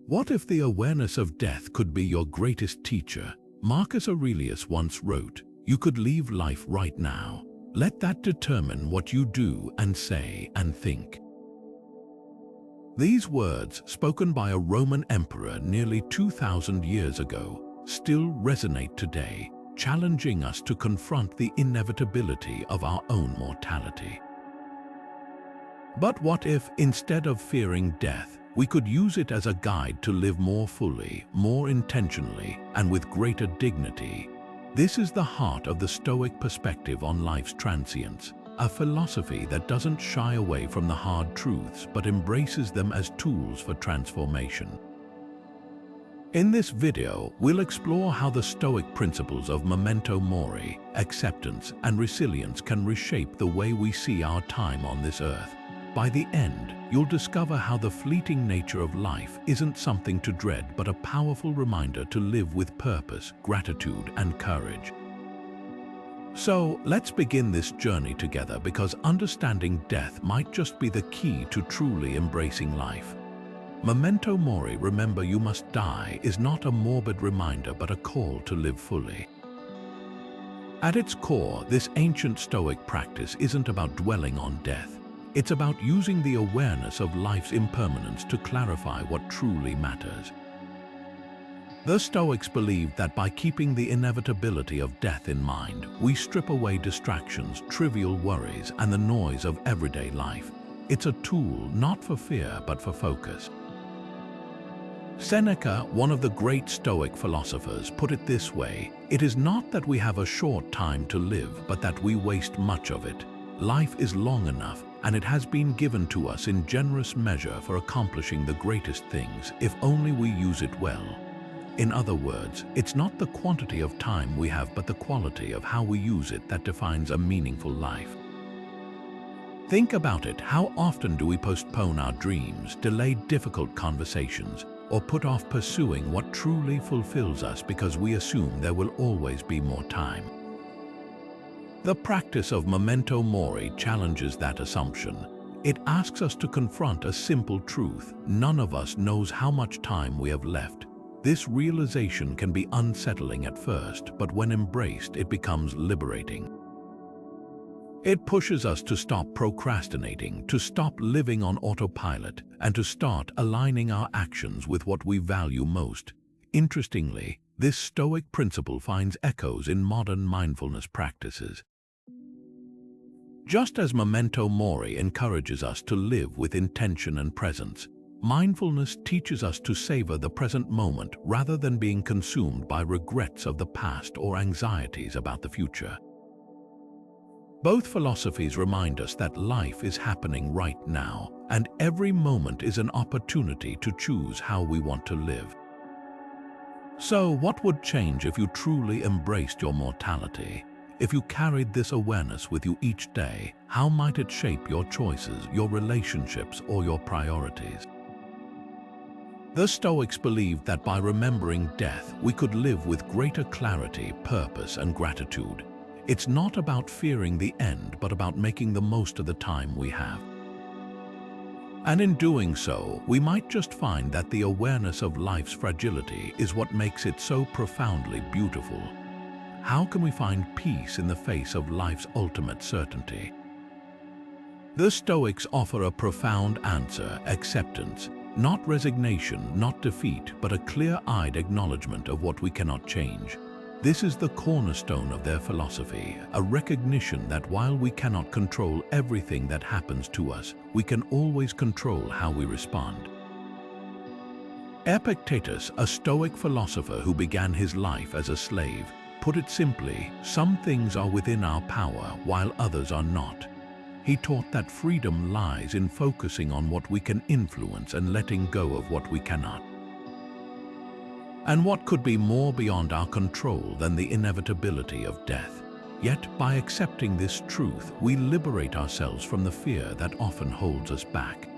What if the awareness of death could be your greatest teacher? Marcus Aurelius once wrote, "You could leave life right now. Let that determine what you do and say and think." These words, spoken by a Roman emperor nearly 2,000 years ago, still resonate today, challenging us to confront the inevitability of our own mortality. But what if, instead of fearing death, we could use it as a guide to live more fully, more intentionally, and with greater dignity? This is the heart of the Stoic perspective on life's transience, a philosophy that doesn't shy away from the hard truths but embraces them as tools for transformation. In this video, we'll explore how the Stoic principles of Memento Mori, acceptance, and resilience can reshape the way we see our time on this earth. By the end, you'll discover how the fleeting nature of life isn't something to dread but a powerful reminder to live with purpose, gratitude, and courage. So, let's begin this journey together, because understanding death might just be the key to truly embracing life. Memento Mori, remember you must die, is not a morbid reminder but a call to live fully. At its core, this ancient Stoic practice isn't about dwelling on death. It's about using the awareness of life's impermanence to clarify what truly matters. The Stoics believed that by keeping the inevitability of death in mind, we strip away distractions, trivial worries, and the noise of everyday life. It's a tool not for fear but for focus. Seneca, one of the great Stoic philosophers, put it this way: "It is not that we have a short time to live, but that we waste much of it. Life is long enough, and it has been given to us in generous measure for accomplishing the greatest things, if only we use it well." In other words, it's not the quantity of time we have but the quality of how we use it that defines a meaningful life. Think about it. How often do we postpone our dreams, delay difficult conversations, or put off pursuing what truly fulfills us because we assume there will always be more time? The practice of Memento Mori challenges that assumption. It asks us to confront a simple truth: none of us knows how much time we have left. This realization can be unsettling at first, but when embraced, it becomes liberating. It pushes us to stop procrastinating, to stop living on autopilot, and to start aligning our actions with what we value most. Interestingly, this Stoic principle finds echoes in modern mindfulness practices. Just as Memento Mori encourages us to live with intention and presence, mindfulness teaches us to savor the present moment rather than being consumed by regrets of the past or anxieties about the future. Both philosophies remind us that life is happening right now, and every moment is an opportunity to choose how we want to live. So, what would change if you truly embraced your mortality? If you carried this awareness with you each day, how might it shape your choices, your relationships, or your priorities? The Stoics believed that by remembering death, we could live with greater clarity, purpose, and gratitude. It's not about fearing the end, but about making the most of the time we have. And in doing so, we might just find that the awareness of life's fragility is what makes it so profoundly beautiful. How can we find peace in the face of life's ultimate certainty? The Stoics offer a profound answer: acceptance. Not resignation, not defeat, but a clear-eyed acknowledgement of what we cannot change. This is the cornerstone of their philosophy, a recognition that while we cannot control everything that happens to us, we can always control how we respond. Epictetus, a Stoic philosopher who began his life as a slave, put it simply: some things are within our power while others are not. He taught that freedom lies in focusing on what we can influence and letting go of what we cannot. And what could be more beyond our control than the inevitability of death? Yet, by accepting this truth, we liberate ourselves from the fear that often holds us back.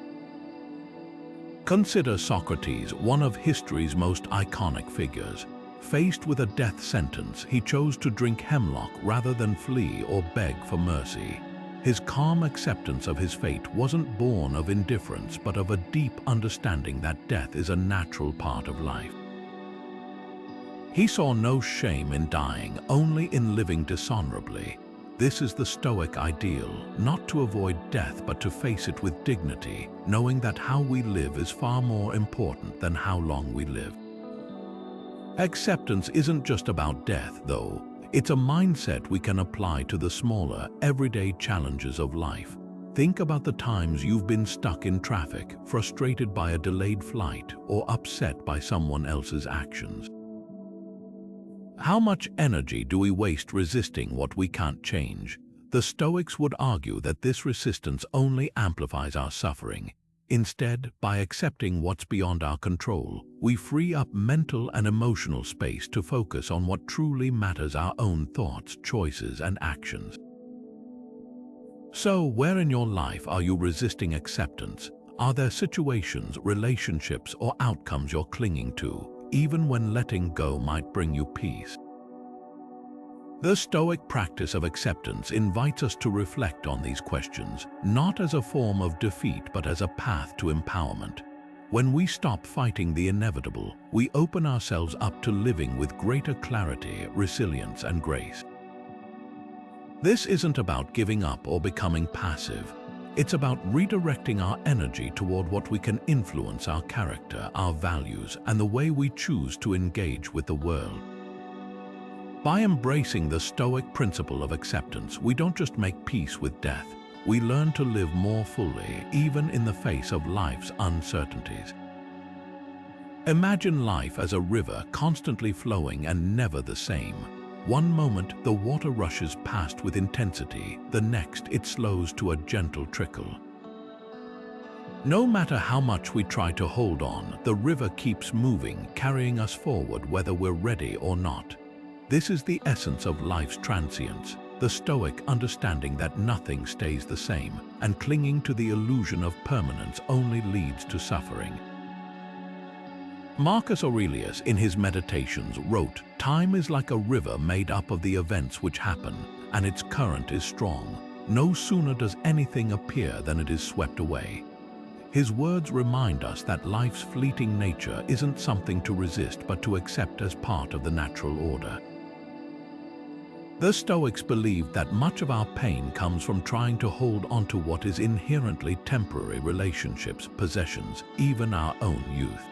Consider Socrates, one of history's most iconic figures. Faced with a death sentence, he chose to drink hemlock rather than flee or beg for mercy. His calm acceptance of his fate wasn't born of indifference, but of a deep understanding that death is a natural part of life. He saw no shame in dying, only in living dishonorably. This is the Stoic ideal, not to avoid death but to face it with dignity, knowing that how we live is far more important than how long we live. Acceptance isn't just about death, though. It's a mindset we can apply to the smaller, everyday challenges of life. Think about the times you've been stuck in traffic, frustrated by a delayed flight, or upset by someone else's actions. How much energy do we waste resisting what we can't change? The Stoics would argue that this resistance only amplifies our suffering. Instead, by accepting what's beyond our control, we free up mental and emotional space to focus on what truly matters: our own thoughts, choices, and actions. So, where in your life are you resisting acceptance? Are there situations, relationships, or outcomes you're clinging to, even when letting go might bring you peace? The Stoic practice of acceptance invites us to reflect on these questions, not as a form of defeat but as a path to empowerment. When we stop fighting the inevitable, we open ourselves up to living with greater clarity, resilience, and grace. This isn't about giving up or becoming passive. It's about redirecting our energy toward what we can influence: our character, our values, and the way we choose to engage with the world. By embracing the Stoic principle of acceptance, we don't just make peace with death, we learn to live more fully, even in the face of life's uncertainties. Imagine life as a river constantly flowing and never the same. One moment, the water rushes past with intensity, the next, it slows to a gentle trickle. No matter how much we try to hold on, the river keeps moving, carrying us forward whether we're ready or not. This is the essence of life's transience, the Stoic understanding that nothing stays the same, and clinging to the illusion of permanence only leads to suffering. Marcus Aurelius, in his Meditations, wrote, "Time is like a river made up of the events which happen, and its current is strong. No sooner does anything appear than it is swept away." His words remind us that life's fleeting nature isn't something to resist but to accept as part of the natural order. The Stoics believed that much of our pain comes from trying to hold onto what is inherently temporary: relationships, possessions, even our own youth.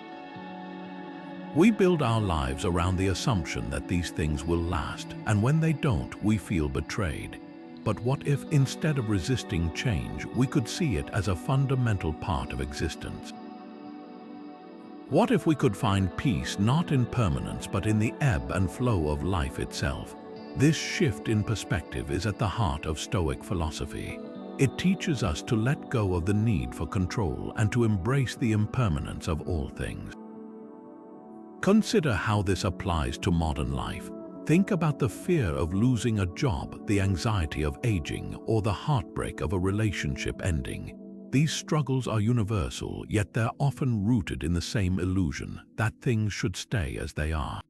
We build our lives around the assumption that these things will last, and when they don't, we feel betrayed. But what if, instead of resisting change, we could see it as a fundamental part of existence? What if we could find peace not in permanence but in the ebb and flow of life itself? This shift in perspective is at the heart of Stoic philosophy. It teaches us to let go of the need for control and to embrace the impermanence of all things. Consider how this applies to modern life. Think about the fear of losing a job, the anxiety of aging, or the heartbreak of a relationship ending. These struggles are universal, yet they're often rooted in the same illusion, that things should stay as they are.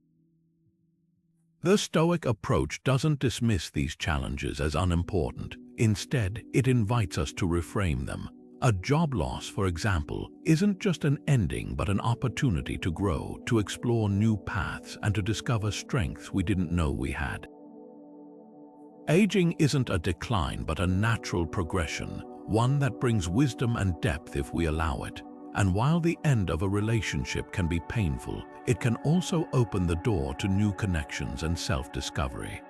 The Stoic approach doesn't dismiss these challenges as unimportant. Instead, it invites us to reframe them. A job loss, for example, isn't just an ending but an opportunity to grow, to explore new paths, and to discover strengths we didn't know we had. Aging isn't a decline but a natural progression, one that brings wisdom and depth if we allow it. And while the end of a relationship can be painful, it can also open the door to new connections and self-discovery.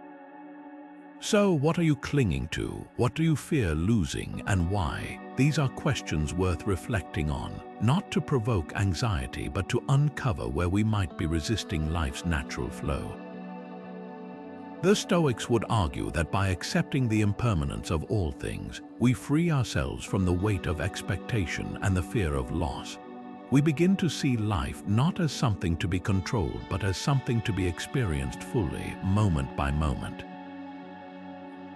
So, what are you clinging to? What do you fear losing, and why? These are questions worth reflecting on, not to provoke anxiety but to uncover where we might be resisting life's natural flow. The Stoics would argue that by accepting the impermanence of all things, we free ourselves from the weight of expectation and the fear of loss. We begin to see life not as something to be controlled but as something to be experienced fully, moment by moment.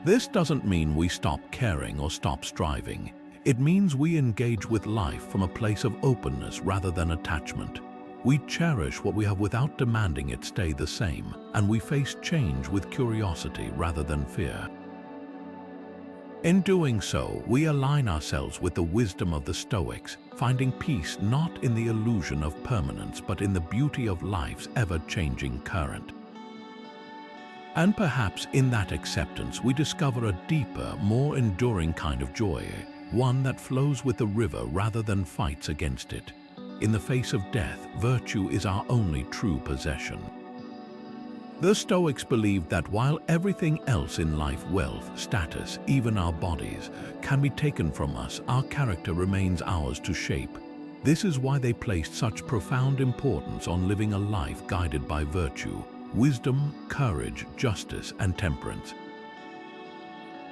This doesn't mean we stop caring or stop striving. It means we engage with life from a place of openness rather than attachment. We cherish what we have without demanding it stay the same, and we face change with curiosity rather than fear. In doing so, we align ourselves with the wisdom of the Stoics, finding peace not in the illusion of permanence but in the beauty of life's ever-changing current. And perhaps in that acceptance we discover a deeper, more enduring kind of joy, one that flows with the river rather than fights against it. In the face of death, virtue is our only true possession. The Stoics believed that while everything else in life, wealth, status, even our bodies, can be taken from us, our character remains ours to shape. This is why they placed such profound importance on living a life guided by virtue, wisdom, courage, justice, and temperance.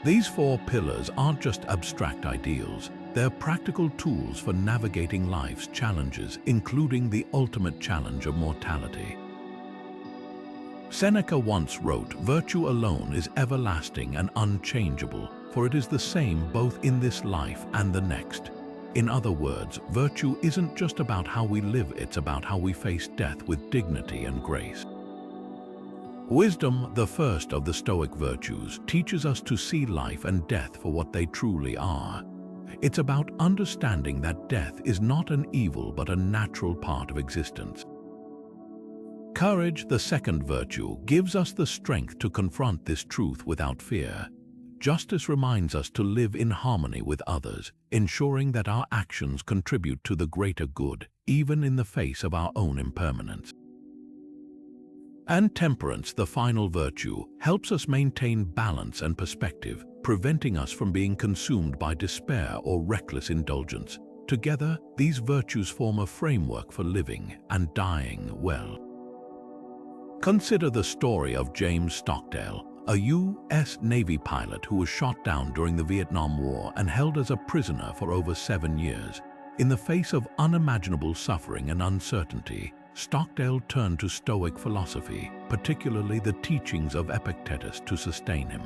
These four pillars aren't just abstract ideals, they're practical tools for navigating life's challenges, including the ultimate challenge of mortality. Seneca once wrote, "Virtue alone is everlasting and unchangeable, for it is the same both in this life and the next." In other words, virtue isn't just about how we live, it's about how we face death with dignity and grace. Wisdom, the first of the Stoic virtues, teaches us to see life and death for what they truly are. It's about understanding that death is not an evil but a natural part of existence. Courage, the second virtue, gives us the strength to confront this truth without fear. Justice reminds us to live in harmony with others, ensuring that our actions contribute to the greater good, even in the face of our own impermanence. And temperance, the final virtue, helps us maintain balance and perspective, preventing us from being consumed by despair or reckless indulgence. Together, these virtues form a framework for living and dying well. Consider the story of James Stockdale, a U.S. Navy pilot who was shot down during the Vietnam War and held as a prisoner for over 7 years. In the face of unimaginable suffering and uncertainty, Stockdale turned to Stoic philosophy, particularly the teachings of Epictetus, to sustain him.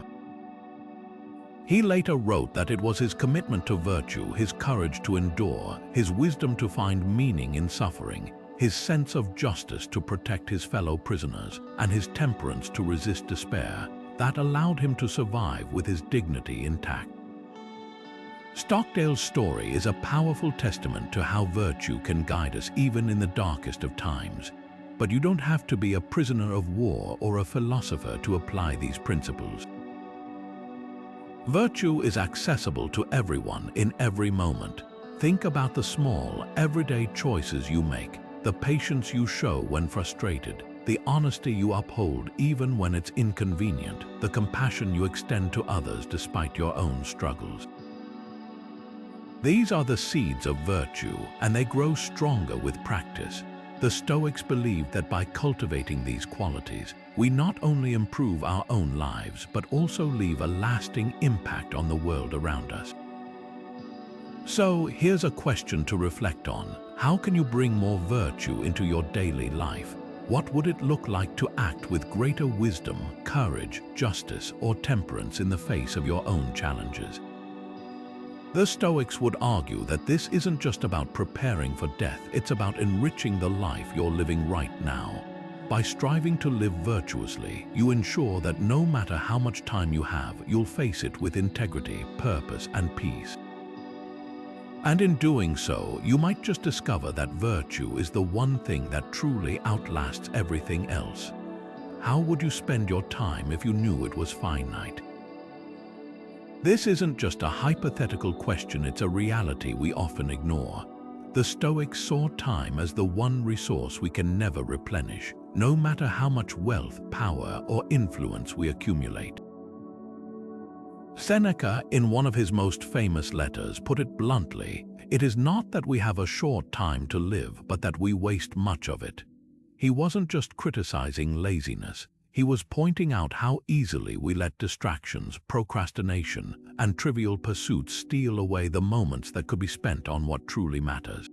He later wrote that it was his commitment to virtue, his courage to endure, his wisdom to find meaning in suffering, his sense of justice to protect his fellow prisoners, and his temperance to resist despair, that allowed him to survive with his dignity intact. Stockdale's story is a powerful testament to how virtue can guide us even in the darkest of times. But you don't have to be a prisoner of war or a philosopher to apply these principles. Virtue is accessible to everyone in every moment. Think about the small, everyday choices you make, the patience you show when frustrated, the honesty you uphold even when it's inconvenient, the compassion you extend to others despite your own struggles. These are the seeds of virtue, and they grow stronger with practice. The Stoics believed that by cultivating these qualities, we not only improve our own lives, but also leave a lasting impact on the world around us. So, here's a question to reflect on. How can you bring more virtue into your daily life? What would it look like to act with greater wisdom, courage, justice, or temperance in the face of your own challenges? The Stoics would argue that this isn't just about preparing for death, it's about enriching the life you're living right now. By striving to live virtuously, you ensure that no matter how much time you have, you'll face it with integrity, purpose, and peace. And in doing so, you might just discover that virtue is the one thing that truly outlasts everything else. How would you spend your time if you knew it was finite? This isn't just a hypothetical question, it's a reality we often ignore. The Stoics saw time as the one resource we can never replenish, no matter how much wealth, power, or influence we accumulate. Seneca, in one of his most famous letters, put it bluntly, "It is not that we have a short time to live, but that we waste much of it." He wasn't just criticizing laziness. He was pointing out how easily we let distractions, procrastination, and trivial pursuits steal away the moments that could be spent on what truly matters.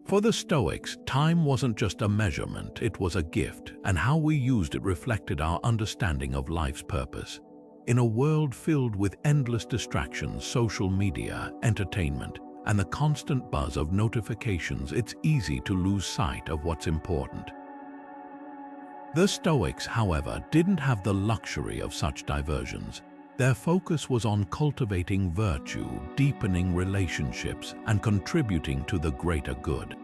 For the Stoics, time wasn't just a measurement, it was a gift, and how we used it reflected our understanding of life's purpose. In a world filled with endless distractions, social media, entertainment, and the constant buzz of notifications, it's easy to lose sight of what's important. The Stoics, however, didn't have the luxury of such diversions. Their focus was on cultivating virtue, deepening relationships, and contributing to the greater good.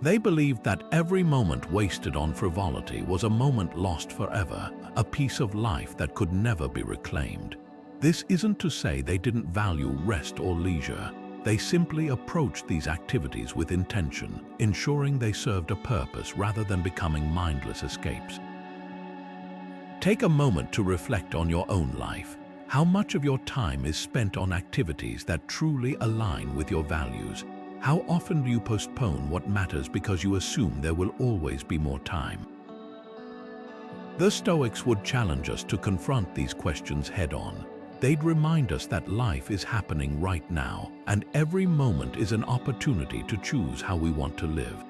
They believed that every moment wasted on frivolity was a moment lost forever, a piece of life that could never be reclaimed. This isn't to say they didn't value rest or leisure. They simply approached these activities with intention, ensuring they served a purpose rather than becoming mindless escapes. Take a moment to reflect on your own life. How much of your time is spent on activities that truly align with your values? How often do you postpone what matters because you assume there will always be more time? The Stoics would challenge us to confront these questions head-on. They'd remind us that life is happening right now, and every moment is an opportunity to choose how we want to live.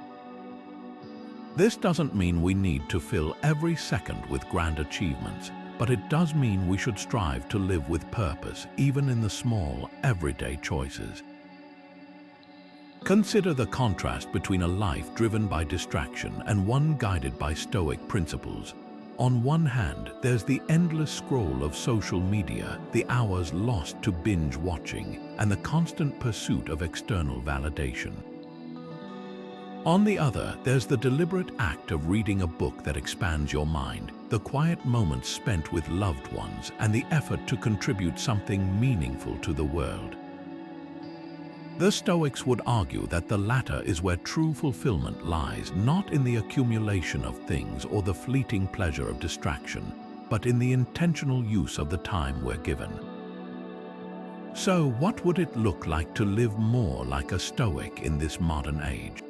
This doesn't mean we need to fill every second with grand achievements, but it does mean we should strive to live with purpose, even in the small, everyday choices. Consider the contrast between a life driven by distraction and one guided by Stoic principles. On one hand, there's the endless scroll of social media, the hours lost to binge watching, and the constant pursuit of external validation. On the other, there's the deliberate act of reading a book that expands your mind, the quiet moments spent with loved ones, and the effort to contribute something meaningful to the world. The Stoics would argue that the latter is where true fulfillment lies, not in the accumulation of things or the fleeting pleasure of distraction, but in the intentional use of the time we're given. So, what would it look like to live more like a Stoic in this modern age?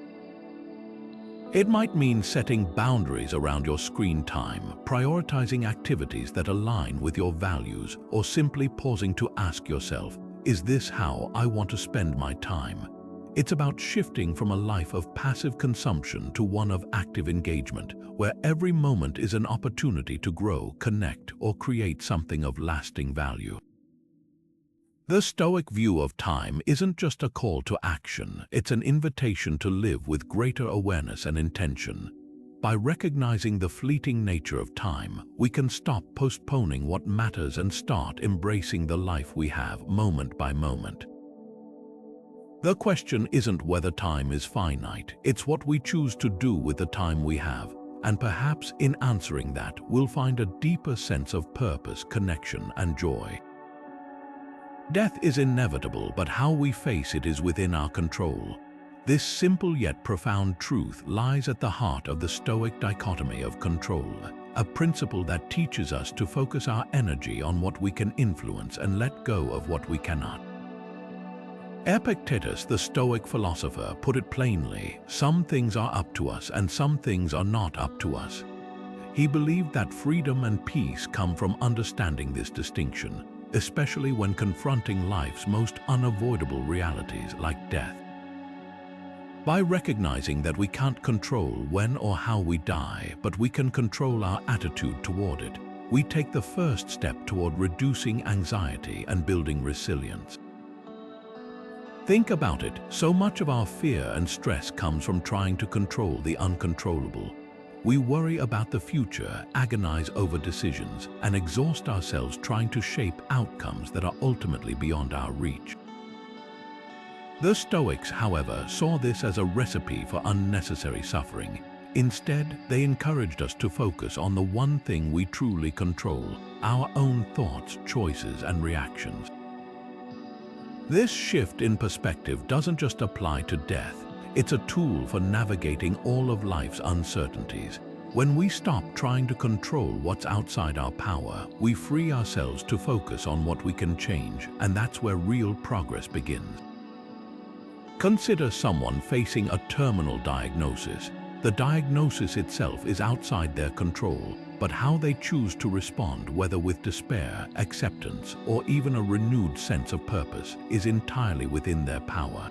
It might mean setting boundaries around your screen time, prioritizing activities that align with your values, or simply pausing to ask yourself, is this how I want to spend my time? It's about shifting from a life of passive consumption to one of active engagement, where every moment is an opportunity to grow, connect, or create something of lasting value. The Stoic view of time isn't just a call to action, it's an invitation to live with greater awareness and intention. By recognizing the fleeting nature of time, we can stop postponing what matters and start embracing the life we have moment by moment. The question isn't whether time is finite, it's what we choose to do with the time we have. And perhaps in answering that, we'll find a deeper sense of purpose, connection, and joy. Death is inevitable, but how we face it is within our control. This simple yet profound truth lies at the heart of the Stoic dichotomy of control, a principle that teaches us to focus our energy on what we can influence and let go of what we cannot. Epictetus, the Stoic philosopher, put it plainly, some things are up to us and some things are not up to us. He believed that freedom and peace come from understanding this distinction, especially when confronting life's most unavoidable realities like death. By recognizing that we can't control when or how we die, but we can control our attitude toward it, we take the first step toward reducing anxiety and building resilience. Think about it, so much of our fear and stress comes from trying to control the uncontrollable. We worry about the future, agonize over decisions, and exhaust ourselves trying to shape outcomes that are ultimately beyond our reach. The Stoics, however, saw this as a recipe for unnecessary suffering. Instead, they encouraged us to focus on the one thing we truly control, our own thoughts, choices, and reactions. This shift in perspective doesn't just apply to death. It's a tool for navigating all of life's uncertainties. When we stop trying to control what's outside our power, we free ourselves to focus on what we can change, and that's where real progress begins. Consider someone facing a terminal diagnosis. The diagnosis itself is outside their control, but how they choose to respond, whether with despair, acceptance, or even a renewed sense of purpose, is entirely within their power.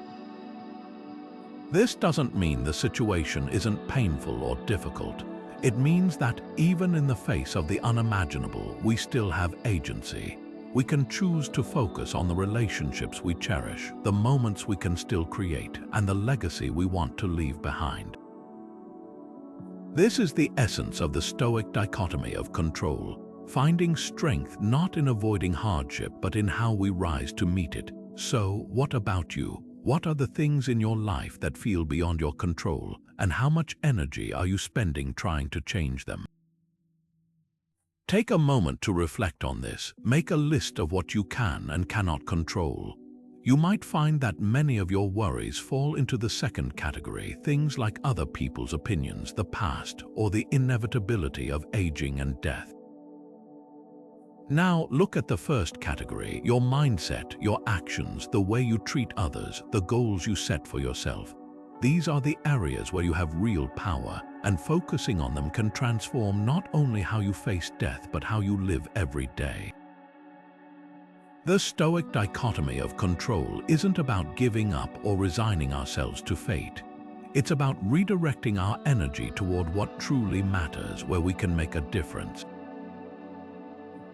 This doesn't mean the situation isn't painful or difficult. It means that even in the face of the unimaginable, we still have agency. We can choose to focus on the relationships we cherish, the moments we can still create, and the legacy we want to leave behind. This is the essence of the Stoic dichotomy of control. finding strength not in avoiding hardship but in how we rise to meet it. So, what about you? What are the things in your life that feel beyond your control, and how much energy are you spending trying to change them? Take a moment to reflect on this. Make a list of what you can and cannot control. You might find that many of your worries fall into the second category, things like other people's opinions, the past, or the inevitability of aging and death. Now look at the first category, your mindset, your actions, the way you treat others, the goals you set for yourself. These are the areas where you have real power, and focusing on them can transform not only how you face death but how you live every day. The Stoic dichotomy of control isn't about giving up or resigning ourselves to fate. It's about redirecting our energy toward what truly matters, where we can make a difference.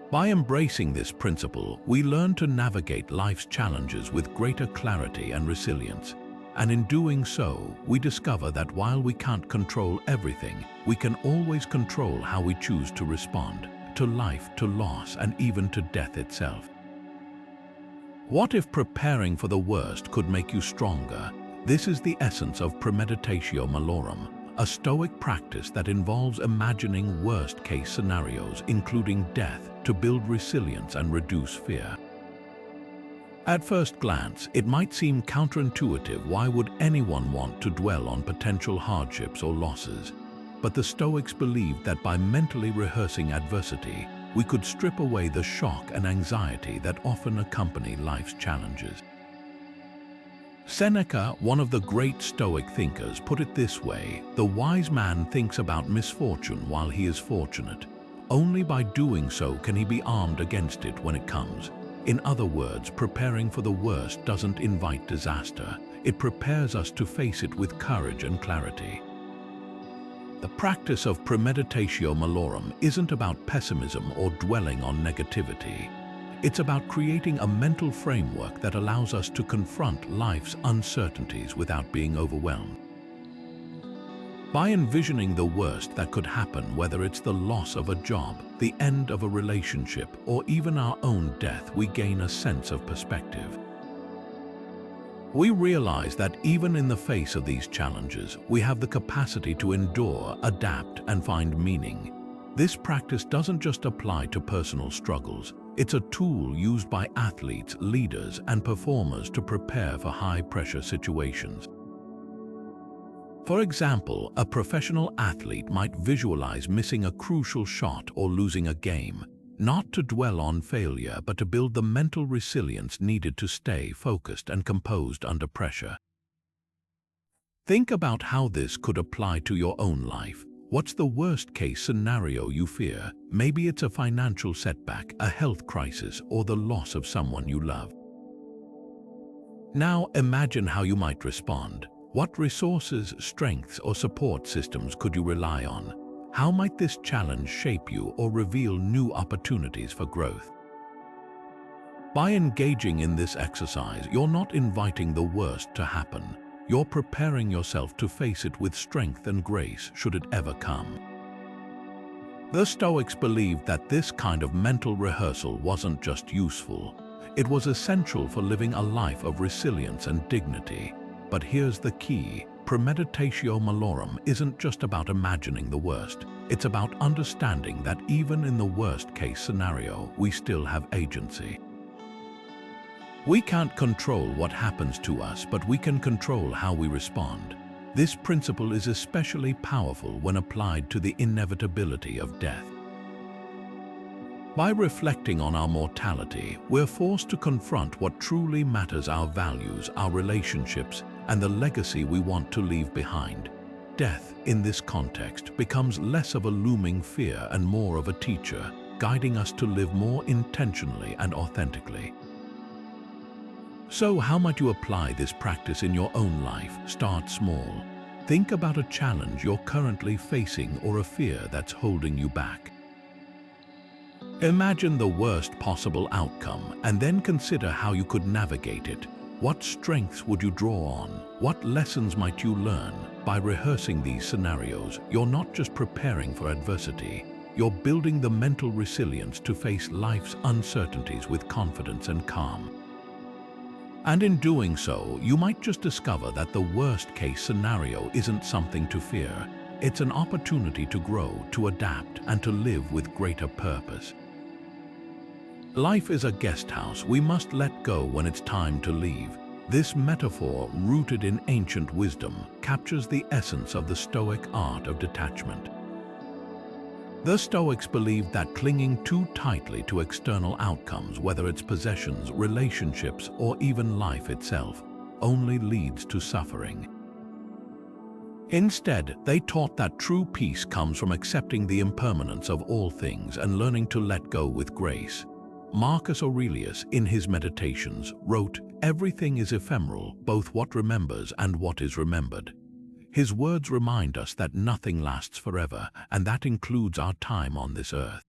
By embracing this principle, we learn to navigate life's challenges with greater clarity and resilience. And in doing so, we discover that while we can't control everything, we can always control how we choose to respond to life, to loss, and even to death itself. What if preparing for the worst could make you stronger? This is the essence of premeditatio malorum, a Stoic practice that involves imagining worst-case scenarios, including death, to build resilience and reduce fear. At first glance, it might seem counterintuitive. Why would anyone want to dwell on potential hardships or losses? But the Stoics believed that by mentally rehearsing adversity, we could strip away the shock and anxiety that often accompany life's challenges. Seneca, one of the great Stoic thinkers, put it this way: the wise man thinks about misfortune while he is fortunate. Only by doing so can he be armed against it when it comes. In other words, preparing for the worst doesn't invite disaster. It prepares us to face it with courage and clarity. The practice of premeditatio malorum isn't about pessimism or dwelling on negativity. It's about creating a mental framework that allows us to confront life's uncertainties without being overwhelmed. By envisioning the worst that could happen, whether it's the loss of a job, the end of a relationship, or even our own death, we gain a sense of perspective. We realize that even in the face of these challenges, we have the capacity to endure, adapt, and find meaning. This practice doesn't just apply to personal struggles. It's a tool used by athletes, leaders, and performers to prepare for high-pressure situations. For example, a professional athlete might visualize missing a crucial shot or losing a game, not to dwell on failure, but to build the mental resilience needed to stay focused and composed under pressure. Think about how this could apply to your own life. What's the worst-case scenario you fear? Maybe it's a financial setback, a health crisis, or the loss of someone you love. Now imagine how you might respond. What resources, strengths, or support systems could you rely on? How might this challenge shape you or reveal new opportunities for growth? By engaging in this exercise, you're not inviting the worst to happen. You're preparing yourself to face it with strength and grace should it ever come. The Stoics believed that this kind of mental rehearsal wasn't just useful. It was essential for living a life of resilience and dignity. But here's the key. Premeditatio malorum isn't just about imagining the worst. It's about understanding that even in the worst-case scenario, we still have agency. We can't control what happens to us, but we can control how we respond. This principle is especially powerful when applied to the inevitability of death. By reflecting on our mortality, we're forced to confront what truly matters: our values, our relationships, and the legacy we want to leave behind. Death, in this context, becomes less of a looming fear and more of a teacher, guiding us to live more intentionally and authentically. So how might you apply this practice in your own life? Start small. Think about a challenge you're currently facing or a fear that's holding you back. Imagine the worst possible outcome and then consider how you could navigate it. What strengths would you draw on? What lessons might you learn? By rehearsing these scenarios, you're not just preparing for adversity, you're building the mental resilience to face life's uncertainties with confidence and calm. And in doing so, you might just discover that the worst-case scenario isn't something to fear. It's an opportunity to grow, to adapt, and to live with greater purpose. Life is a guest house we must let go when it's time to leave. This metaphor, rooted in ancient wisdom, captures the essence of the Stoic art of detachment. The Stoics believed that clinging too tightly to external outcomes, whether it's possessions, relationships, or even life itself, only leads to suffering. Instead, they taught that true peace comes from accepting the impermanence of all things and learning to let go with grace. Marcus Aurelius, in his Meditations, wrote, "Everything is ephemeral, both what remembers and what is remembered." His words remind us that nothing lasts forever, and that includes our time on this earth.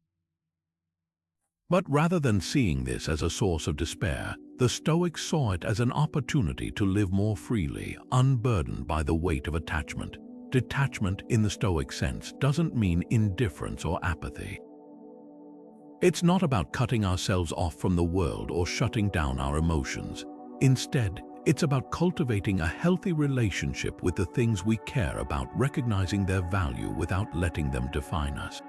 But rather than seeing this as a source of despair, the Stoics saw it as an opportunity to live more freely, unburdened by the weight of attachment. Detachment, in the Stoic sense, doesn't mean indifference or apathy. It's not about cutting ourselves off from the world or shutting down our emotions. Instead, it's about cultivating a healthy relationship with the things we care about, recognizing their value without letting them define us.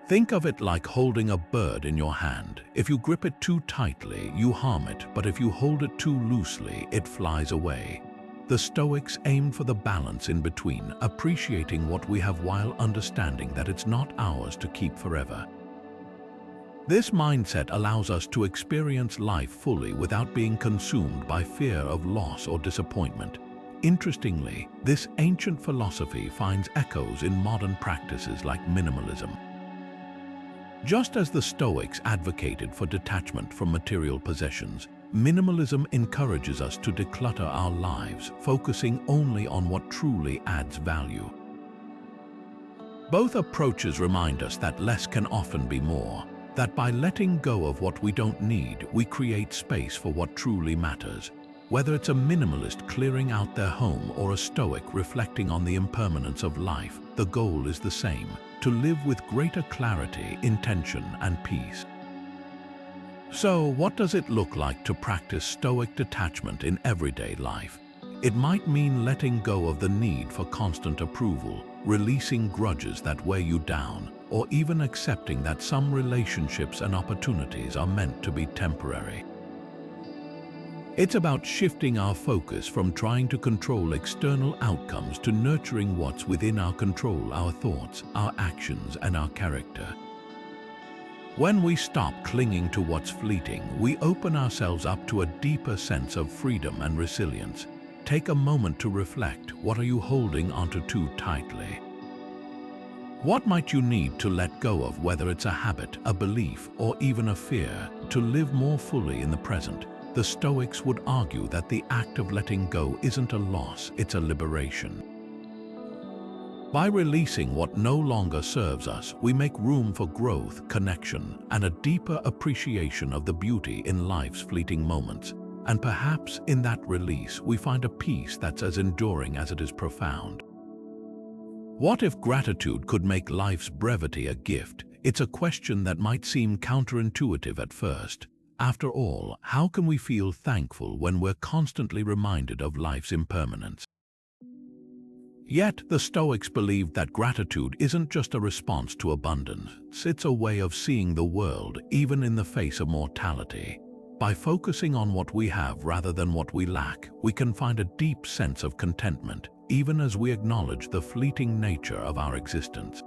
Think of it like holding a bird in your hand. If you grip it too tightly, you harm it, but if you hold it too loosely, it flies away. The Stoics aimed for the balance in between, appreciating what we have while understanding that it's not ours to keep forever. This mindset allows us to experience life fully without being consumed by fear of loss or disappointment. Interestingly, this ancient philosophy finds echoes in modern practices like minimalism. Just as the Stoics advocated for detachment from material possessions, minimalism encourages us to declutter our lives, focusing only on what truly adds value. Both approaches remind us that less can often be more, that by letting go of what we don't need, we create space for what truly matters. Whether it's a minimalist clearing out their home or a Stoic reflecting on the impermanence of life, the goal is the same: to live with greater clarity, intention, and peace. So, what does it look like to practice Stoic detachment in everyday life? It might mean letting go of the need for constant approval, releasing grudges that weigh you down, or even accepting that some relationships and opportunities are meant to be temporary. It's about shifting our focus from trying to control external outcomes to nurturing what's within our control: our thoughts, our actions, and our character. When we stop clinging to what's fleeting, we open ourselves up to a deeper sense of freedom and resilience. Take a moment to reflect. What are you holding onto too tightly? What might you need to let go of, whether it's a habit, a belief, or even a fear, to live more fully in the present? The Stoics would argue that the act of letting go isn't a loss, it's a liberation. By releasing what no longer serves us, we make room for growth, connection, and a deeper appreciation of the beauty in life's fleeting moments. And perhaps in that release, we find a peace that's as enduring as it is profound. What if gratitude could make life's brevity a gift? It's a question that might seem counterintuitive at first. After all, how can we feel thankful when we're constantly reminded of life's impermanence? Yet, the Stoics believed that gratitude isn't just a response to abundance, it's a way of seeing the world, even in the face of mortality. By focusing on what we have rather than what we lack, we can find a deep sense of contentment, even as we acknowledge the fleeting nature of our existence.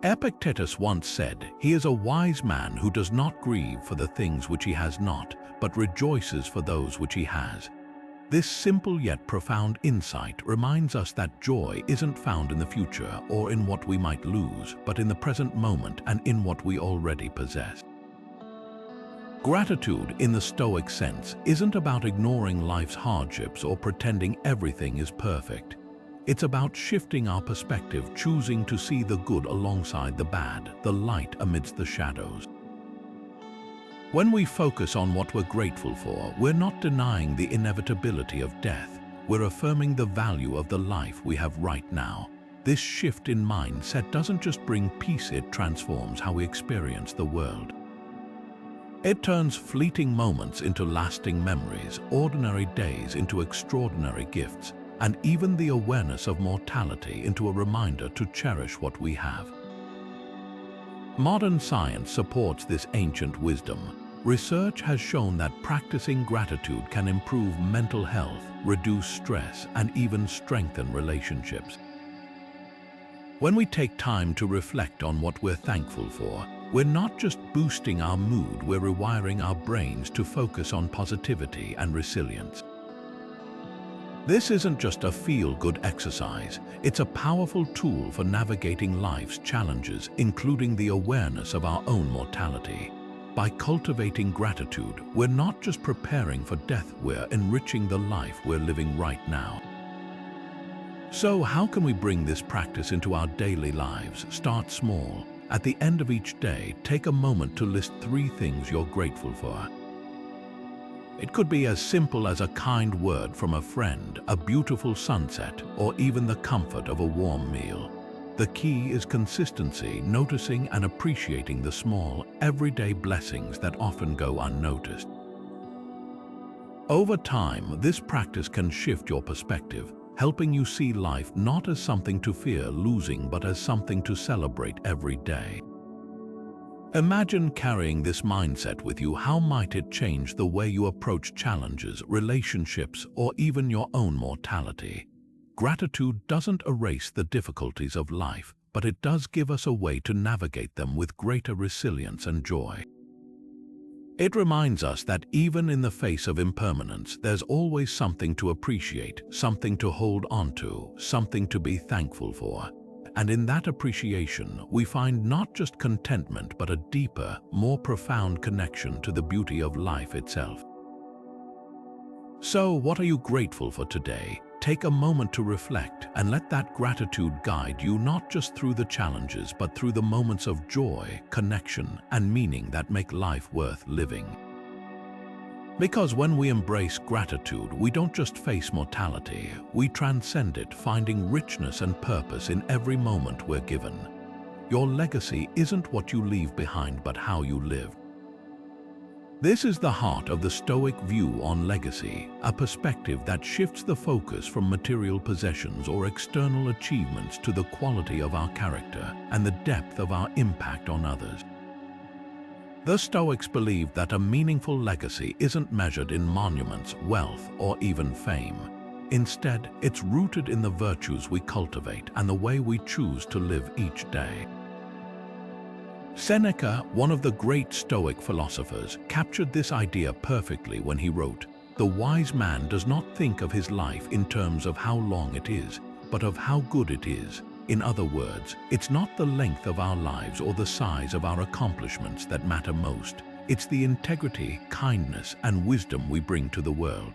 Epictetus once said, "He is a wise man who does not grieve for the things which he has not, but rejoices for those which he has." This simple yet profound insight reminds us that joy isn't found in the future or in what we might lose, but in the present moment and in what we already possess. Gratitude, in the Stoic sense, isn't about ignoring life's hardships or pretending everything is perfect. It's about shifting our perspective, choosing to see the good alongside the bad, the light amidst the shadows. When we focus on what we're grateful for, we're not denying the inevitability of death. We're affirming the value of the life we have right now. This shift in mindset doesn't just bring peace, it transforms how we experience the world. It turns fleeting moments into lasting memories, ordinary days into extraordinary gifts, and even the awareness of mortality into a reminder to cherish what we have. Modern science supports this ancient wisdom. Research has shown that practicing gratitude can improve mental health, reduce stress, and even strengthen relationships. When we take time to reflect on what we're thankful for, we're not just boosting our mood, we're rewiring our brains to focus on positivity and resilience. This isn't just a feel-good exercise, it's a powerful tool for navigating life's challenges, including the awareness of our own mortality. By cultivating gratitude, we're not just preparing for death, we're enriching the life we're living right now. So how can we bring this practice into our daily lives? Start small. At the end of each day, take a moment to list 3 things you're grateful for. It could be as simple as a kind word from a friend, a beautiful sunset, or even the comfort of a warm meal. The key is consistency, noticing and appreciating the small, everyday blessings that often go unnoticed. Over time, this practice can shift your perspective, helping you see life not as something to fear losing, but as something to celebrate every day. Imagine carrying this mindset with you. How might it change the way you approach challenges, relationships, or even your own mortality? Gratitude doesn't erase the difficulties of life, but it does give us a way to navigate them with greater resilience and joy. It reminds us that even in the face of impermanence, there's always something to appreciate, something to hold on to, something to be thankful for. And in that appreciation, we find not just contentment, but a deeper, more profound connection to the beauty of life itself. So, what are you grateful for today? Take a moment to reflect and let that gratitude guide you not just through the challenges, but through the moments of joy, connection, and meaning that make life worth living. Because when we embrace gratitude, we don't just face mortality, we transcend it, finding richness and purpose in every moment we're given. Your legacy isn't what you leave behind, but how you live. This is the heart of the Stoic view on legacy, a perspective that shifts the focus from material possessions or external achievements to the quality of our character and the depth of our impact on others. The Stoics believed that a meaningful legacy isn't measured in monuments, wealth, or even fame. Instead, it's rooted in the virtues we cultivate and the way we choose to live each day. Seneca, one of the great Stoic philosophers, captured this idea perfectly when he wrote, "The wise man does not think of his life in terms of how long it is, but of how good it is." In other words, it's not the length of our lives or the size of our accomplishments that matter most. It's the integrity, kindness, and wisdom we bring to the world.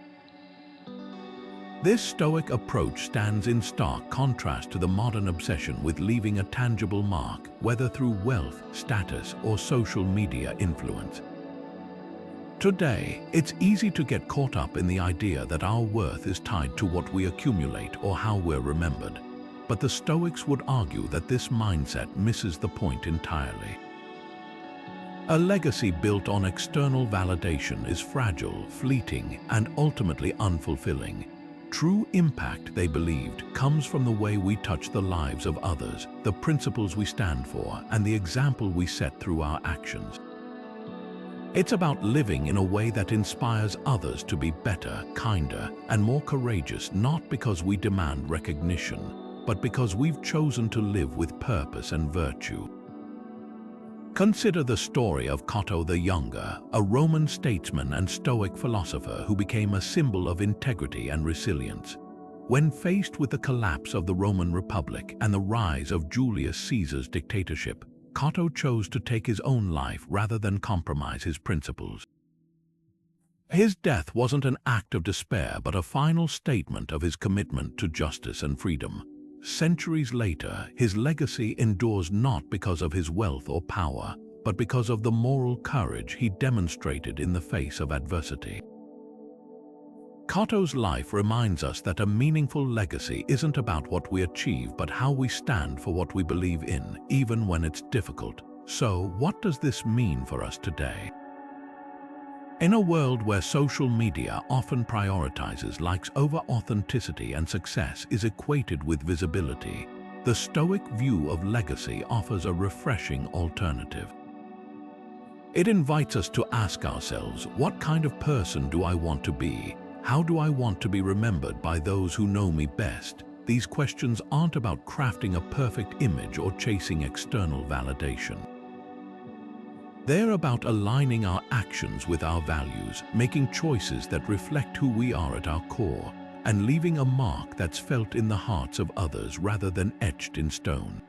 This Stoic approach stands in stark contrast to the modern obsession with leaving a tangible mark, whether through wealth, status, or social media influence. Today, it's easy to get caught up in the idea that our worth is tied to what we accumulate or how we're remembered. But the Stoics would argue that this mindset misses the point entirely. A legacy built on external validation is fragile, fleeting, and ultimately unfulfilling. True impact, they believed, comes from the way we touch the lives of others, the principles we stand for, and the example we set through our actions. It's about living in a way that inspires others to be better, kinder, and more courageous, not because we demand recognition, but because we've chosen to live with purpose and virtue. Consider the story of Cato the Younger, a Roman statesman and Stoic philosopher who became a symbol of integrity and resilience. When faced with the collapse of the Roman Republic and the rise of Julius Caesar's dictatorship, Cato chose to take his own life rather than compromise his principles. His death wasn't an act of despair, but a final statement of his commitment to justice and freedom. Centuries later, his legacy endures not because of his wealth or power, but because of the moral courage he demonstrated in the face of adversity. Cato's life reminds us that a meaningful legacy isn't about what we achieve, but how we stand for what we believe in, even when it's difficult. So, what does this mean for us today? In a world where social media often prioritizes likes over authenticity and success is equated with visibility, the Stoic view of legacy offers a refreshing alternative. It invites us to ask ourselves, what kind of person do I want to be? How do I want to be remembered by those who know me best? These questions aren't about crafting a perfect image or chasing external validation. They're about aligning our actions with our values, making choices that reflect who we are at our core, and leaving a mark that's felt in the hearts of others rather than etched in stone.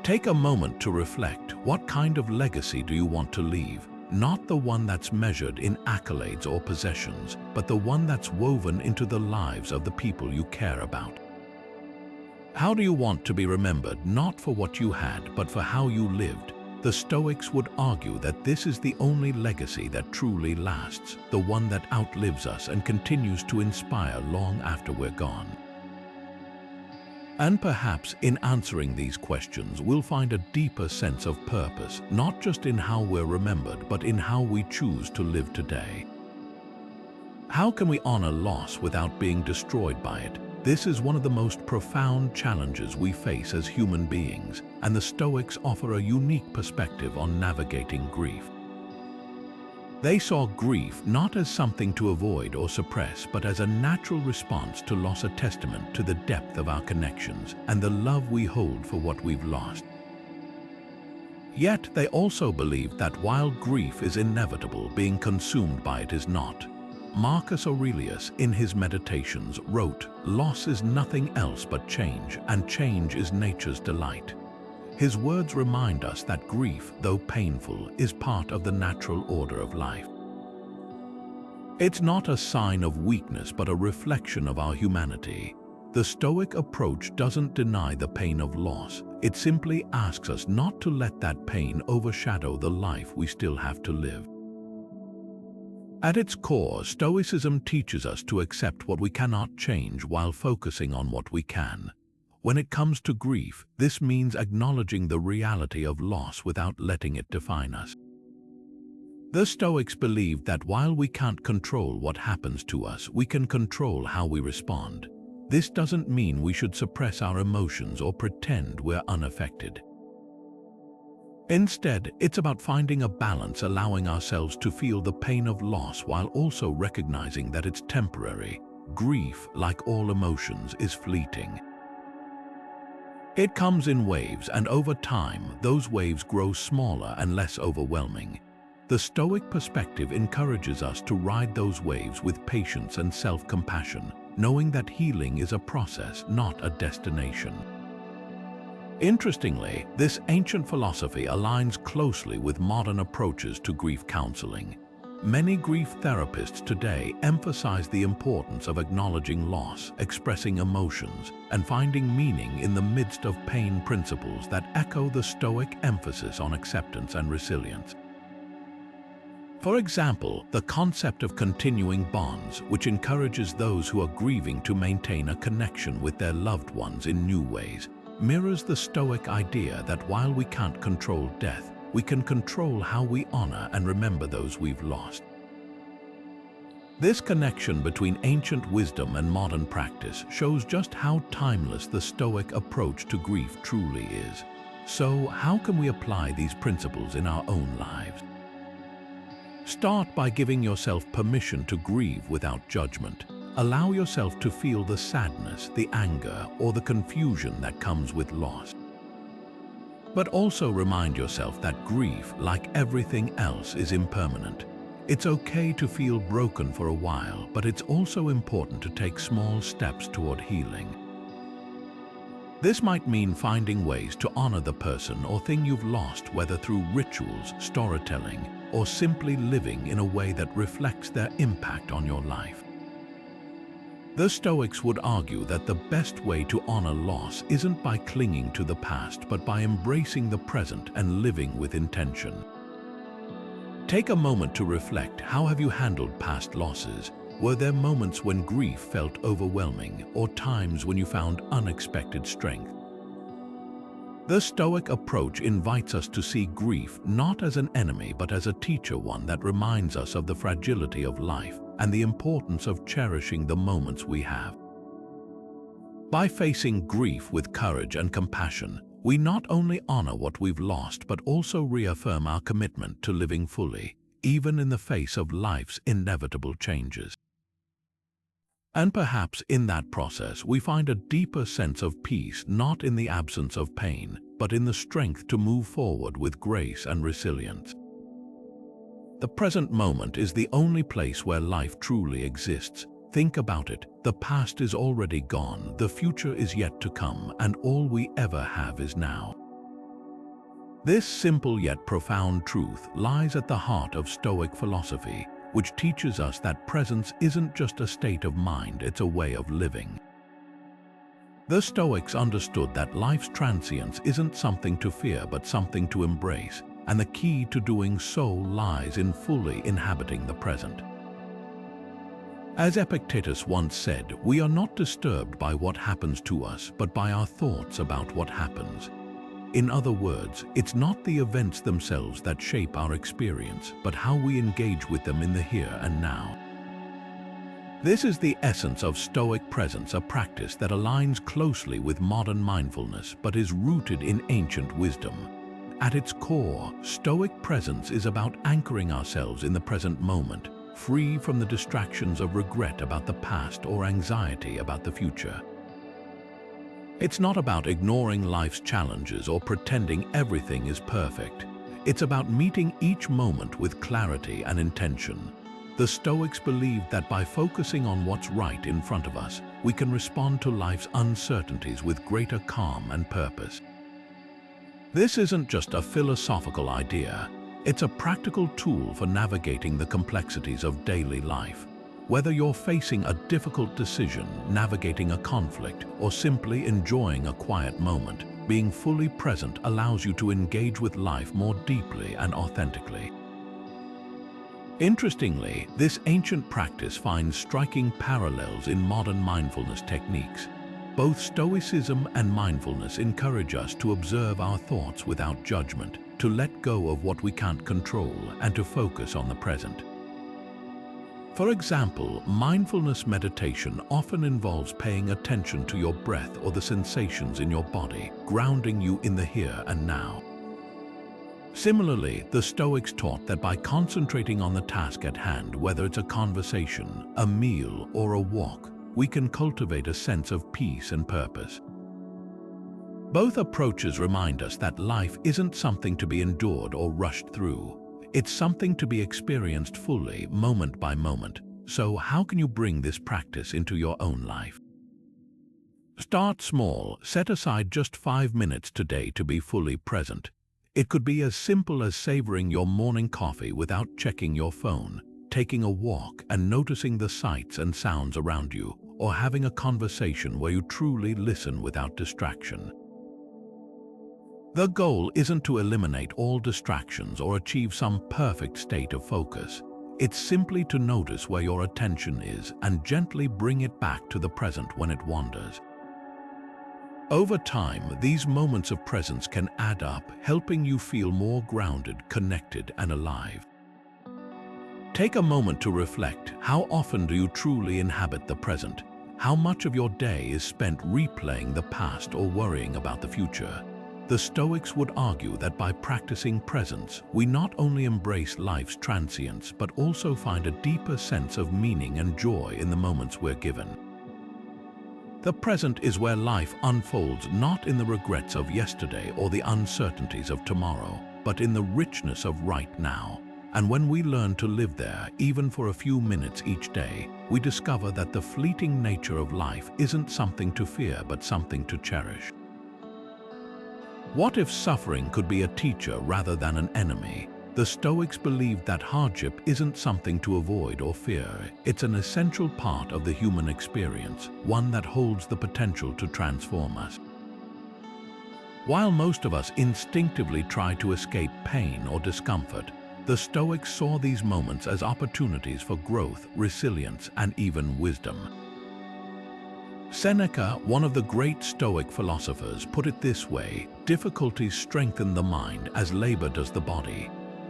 Take a moment to reflect. What kind of legacy do you want to leave? Not the one that's measured in accolades or possessions, but the one that's woven into the lives of the people you care about. How do you want to be remembered, not for what you had, but for how you lived? The Stoics would argue that this is the only legacy that truly lasts, the one that outlives us and continues to inspire long after we're gone. And perhaps in answering these questions, we'll find a deeper sense of purpose, not just in how we're remembered, but in how we choose to live today. How can we honor loss without being destroyed by it? This is one of the most profound challenges we face as human beings, and the Stoics offer a unique perspective on navigating grief. They saw grief not as something to avoid or suppress, but as a natural response to loss, a testament to the depth of our connections and the love we hold for what we've lost. Yet they also believed that while grief is inevitable, being consumed by it is not. Marcus Aurelius, in his Meditations, wrote, "Loss is nothing else but change, and change is nature's delight." His words remind us that grief, though painful, is part of the natural order of life. It's not a sign of weakness, but a reflection of our humanity. The Stoic approach doesn't deny the pain of loss. It simply asks us not to let that pain overshadow the life we still have to live. At its core, Stoicism teaches us to accept what we cannot change while focusing on what we can. When it comes to grief, this means acknowledging the reality of loss without letting it define us. The Stoics believed that while we can't control what happens to us, we can control how we respond. This doesn't mean we should suppress our emotions or pretend we're unaffected. Instead, it's about finding a balance, allowing ourselves to feel the pain of loss while also recognizing that it's temporary. Grief, like all emotions, is fleeting. It comes in waves, and over time, those waves grow smaller and less overwhelming. The Stoic perspective encourages us to ride those waves with patience and self-compassion, knowing that healing is a process, not a destination. Interestingly, this ancient philosophy aligns closely with modern approaches to grief counseling. Many grief therapists today emphasize the importance of acknowledging loss, expressing emotions, and finding meaning in the midst of pain, principles that echo the Stoic emphasis on acceptance and resilience. For example, the concept of continuing bonds, which encourages those who are grieving to maintain a connection with their loved ones in new ways, mirrors the Stoic idea that while we can't control death, we can control how we honor and remember those we've lost. This connection between ancient wisdom and modern practice shows just how timeless the Stoic approach to grief truly is. So, how can we apply these principles in our own lives? Start by giving yourself permission to grieve without judgment. Allow yourself to feel the sadness, the anger, or the confusion that comes with loss. But also remind yourself that grief, like everything else, is impermanent. It's okay to feel broken for a while, but it's also important to take small steps toward healing. This might mean finding ways to honor the person or thing you've lost, whether through rituals, storytelling, or simply living in a way that reflects their impact on your life. The Stoics would argue that the best way to honor loss isn't by clinging to the past, but by embracing the present and living with intention. Take a moment to reflect. How have you handled past losses? Were there moments when grief felt overwhelming, or times when you found unexpected strength? The Stoic approach invites us to see grief not as an enemy but as a teacher, one that reminds us of the fragility of life and the importance of cherishing the moments we have. By facing grief with courage and compassion, we not only honor what we've lost but also reaffirm our commitment to living fully, even in the face of life's inevitable changes. And perhaps in that process we find a deeper sense of peace, not in the absence of pain, but in the strength to move forward with grace and resilience. The present moment is the only place where life truly exists. Think about it. The past is already gone, the future is yet to come, and all we ever have is now. This simple yet profound truth lies at the heart of Stoic philosophy, which teaches us that presence isn't just a state of mind, it's a way of living. The Stoics understood that life's transience isn't something to fear but something to embrace, and the key to doing so lies in fully inhabiting the present. As Epictetus once said, we are not disturbed by what happens to us, but by our thoughts about what happens. In other words, it's not the events themselves that shape our experience, but how we engage with them in the here and now. This is the essence of Stoic presence, a practice that aligns closely with modern mindfulness but is rooted in ancient wisdom. At its core, Stoic presence is about anchoring ourselves in the present moment, free from the distractions of regret about the past or anxiety about the future. It's not about ignoring life's challenges or pretending everything is perfect. It's about meeting each moment with clarity and intention. The Stoics believed that by focusing on what's right in front of us, we can respond to life's uncertainties with greater calm and purpose. This isn't just a philosophical idea, it's a practical tool for navigating the complexities of daily life. Whether you're facing a difficult decision, navigating a conflict, or simply enjoying a quiet moment, being fully present allows you to engage with life more deeply and authentically. Interestingly, this ancient practice finds striking parallels in modern mindfulness techniques. Both Stoicism and mindfulness encourage us to observe our thoughts without judgment, to let go of what we can't control, and to focus on the present. For example, mindfulness meditation often involves paying attention to your breath or the sensations in your body, grounding you in the here and now. Similarly, the Stoics taught that by concentrating on the task at hand, whether it's a conversation, a meal, or a walk, we can cultivate a sense of peace and purpose. Both approaches remind us that life isn't something to be endured or rushed through. It's something to be experienced fully, moment by moment. So how can you bring this practice into your own life? Start small. Set aside just 5 minutes today to be fully present. It could be as simple as savoring your morning coffee without checking your phone, taking a walk and noticing the sights and sounds around you, or having a conversation where you truly listen without distraction. The goal isn't to eliminate all distractions or achieve some perfect state of focus. It's simply to notice where your attention is and gently bring it back to the present when it wanders. Over time, these moments of presence can add up, helping you feel more grounded, connected, and alive. Take a moment to reflect. How often do you truly inhabit the present? How much of your day is spent replaying the past or worrying about the future? The Stoics would argue that by practicing presence, we not only embrace life's transience, but also find a deeper sense of meaning and joy in the moments we're given. The present is where life unfolds, not in the regrets of yesterday or the uncertainties of tomorrow, but in the richness of right now. And when we learn to live there, even for a few minutes each day, we discover that the fleeting nature of life isn't something to fear, but something to cherish. What if suffering could be a teacher rather than an enemy? The Stoics believed that hardship isn't something to avoid or fear. It's an essential part of the human experience, one that holds the potential to transform us. While most of us instinctively try to escape pain or discomfort, The Stoics saw these moments as opportunities for growth, resilience, and even wisdom. Seneca, one of the great Stoic philosophers, put it this way: difficulties strengthen the mind as labor does the body.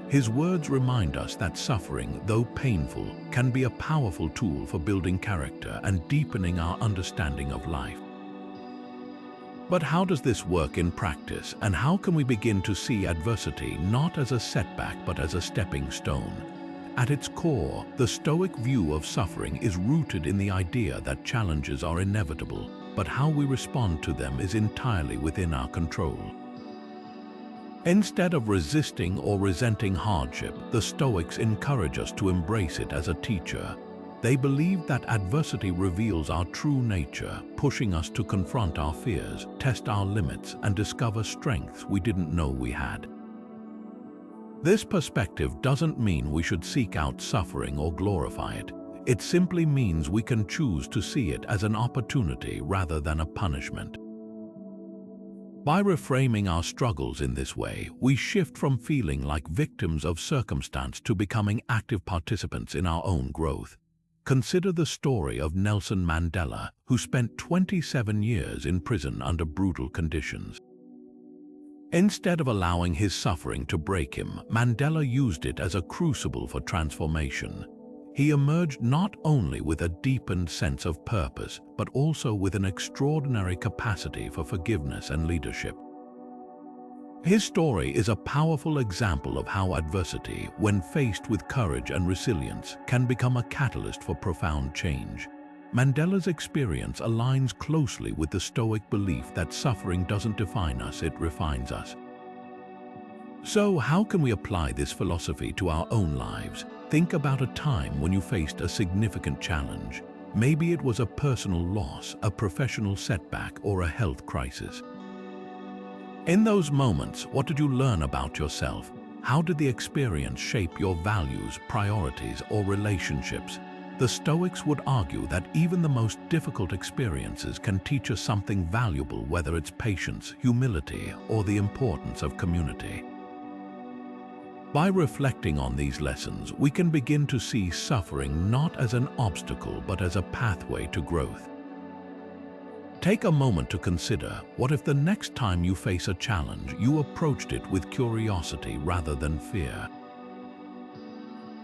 His words remind us that suffering, though painful, can be a powerful tool for building character and deepening our understanding of life. But how does this work in practice, and how can we begin to see adversity not as a setback but as a stepping stone? At its core, the Stoic view of suffering is rooted in the idea that challenges are inevitable, but how we respond to them is entirely within our control. Instead of resisting or resenting hardship, the Stoics encourage us to embrace it as a teacher. They believe that adversity reveals our true nature, pushing us to confront our fears, test our limits, and discover strengths we didn't know we had. This perspective doesn't mean we should seek out suffering or glorify it. It simply means we can choose to see it as an opportunity rather than a punishment. By reframing our struggles in this way, we shift from feeling like victims of circumstance to becoming active participants in our own growth. Consider the story of Nelson Mandela, who spent 27 years in prison under brutal conditions. Instead of allowing his suffering to break him, Mandela used it as a crucible for transformation. He emerged not only with a deepened sense of purpose, but also with an extraordinary capacity for forgiveness and leadership. His story is a powerful example of how adversity, when faced with courage and resilience, can become a catalyst for profound change. Mandela's experience aligns closely with the Stoic belief that suffering doesn't define us, it refines us. So, how can we apply this philosophy to our own lives? Think about a time when you faced a significant challenge. Maybe it was a personal loss, a professional setback, or a health crisis. In those moments, what did you learn about yourself? How did the experience shape your values, priorities, or relationships? The Stoics would argue that even the most difficult experiences can teach us something valuable, whether it's patience, humility, or the importance of community. By reflecting on these lessons, we can begin to see suffering not as an obstacle but as a pathway to growth. Take a moment to consider, what if the next time you face a challenge, you approached it with curiosity rather than fear?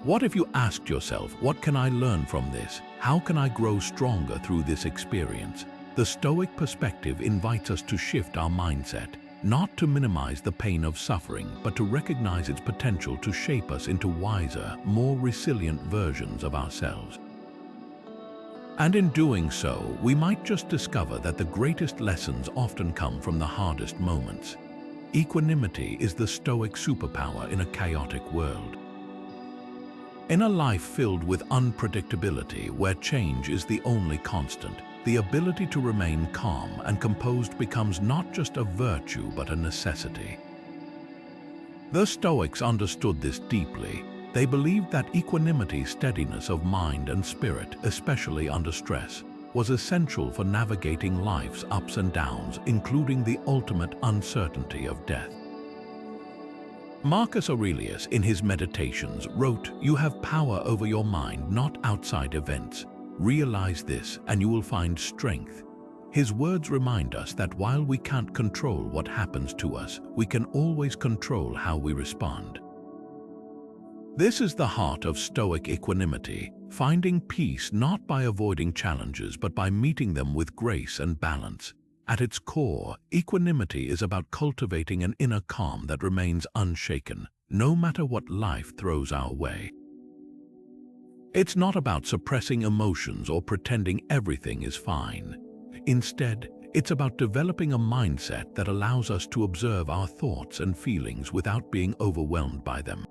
What if you asked yourself, what can I learn from this? How can I grow stronger through this experience? The Stoic perspective invites us to shift our mindset, not to minimize the pain of suffering, but to recognize its potential to shape us into wiser, more resilient versions of ourselves. And in doing so, we might just discover that the greatest lessons often come from the hardest moments. Equanimity is the Stoic superpower in a chaotic world. In a life filled with unpredictability, where change is the only constant, the ability to remain calm and composed becomes not just a virtue but a necessity. The Stoics understood this deeply. They believed that equanimity, steadiness of mind and spirit, especially under stress, was essential for navigating life's ups and downs, including the ultimate uncertainty of death. Marcus Aurelius, in his Meditations, wrote, "You have power over your mind, not outside events. Realize this, and you will find strength." His words remind us that while we can't control what happens to us, we can always control how we respond. This is the heart of Stoic equanimity, finding peace not by avoiding challenges but by meeting them with grace and balance. At its core, equanimity is about cultivating an inner calm that remains unshaken, no matter what life throws our way. It's not about suppressing emotions or pretending everything is fine. Instead, it's about developing a mindset that allows us to observe our thoughts and feelings without being overwhelmed by them.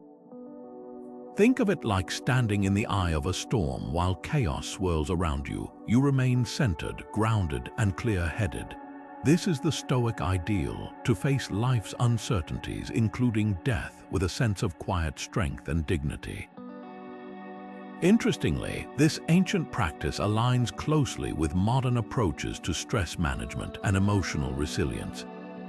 Think of it like standing in the eye of a storm while chaos swirls around you. You remain centered, grounded, and clear-headed. This is the Stoic ideal, to face life's uncertainties, including death, with a sense of quiet strength and dignity. Interestingly, this ancient practice aligns closely with modern approaches to stress management and emotional resilience.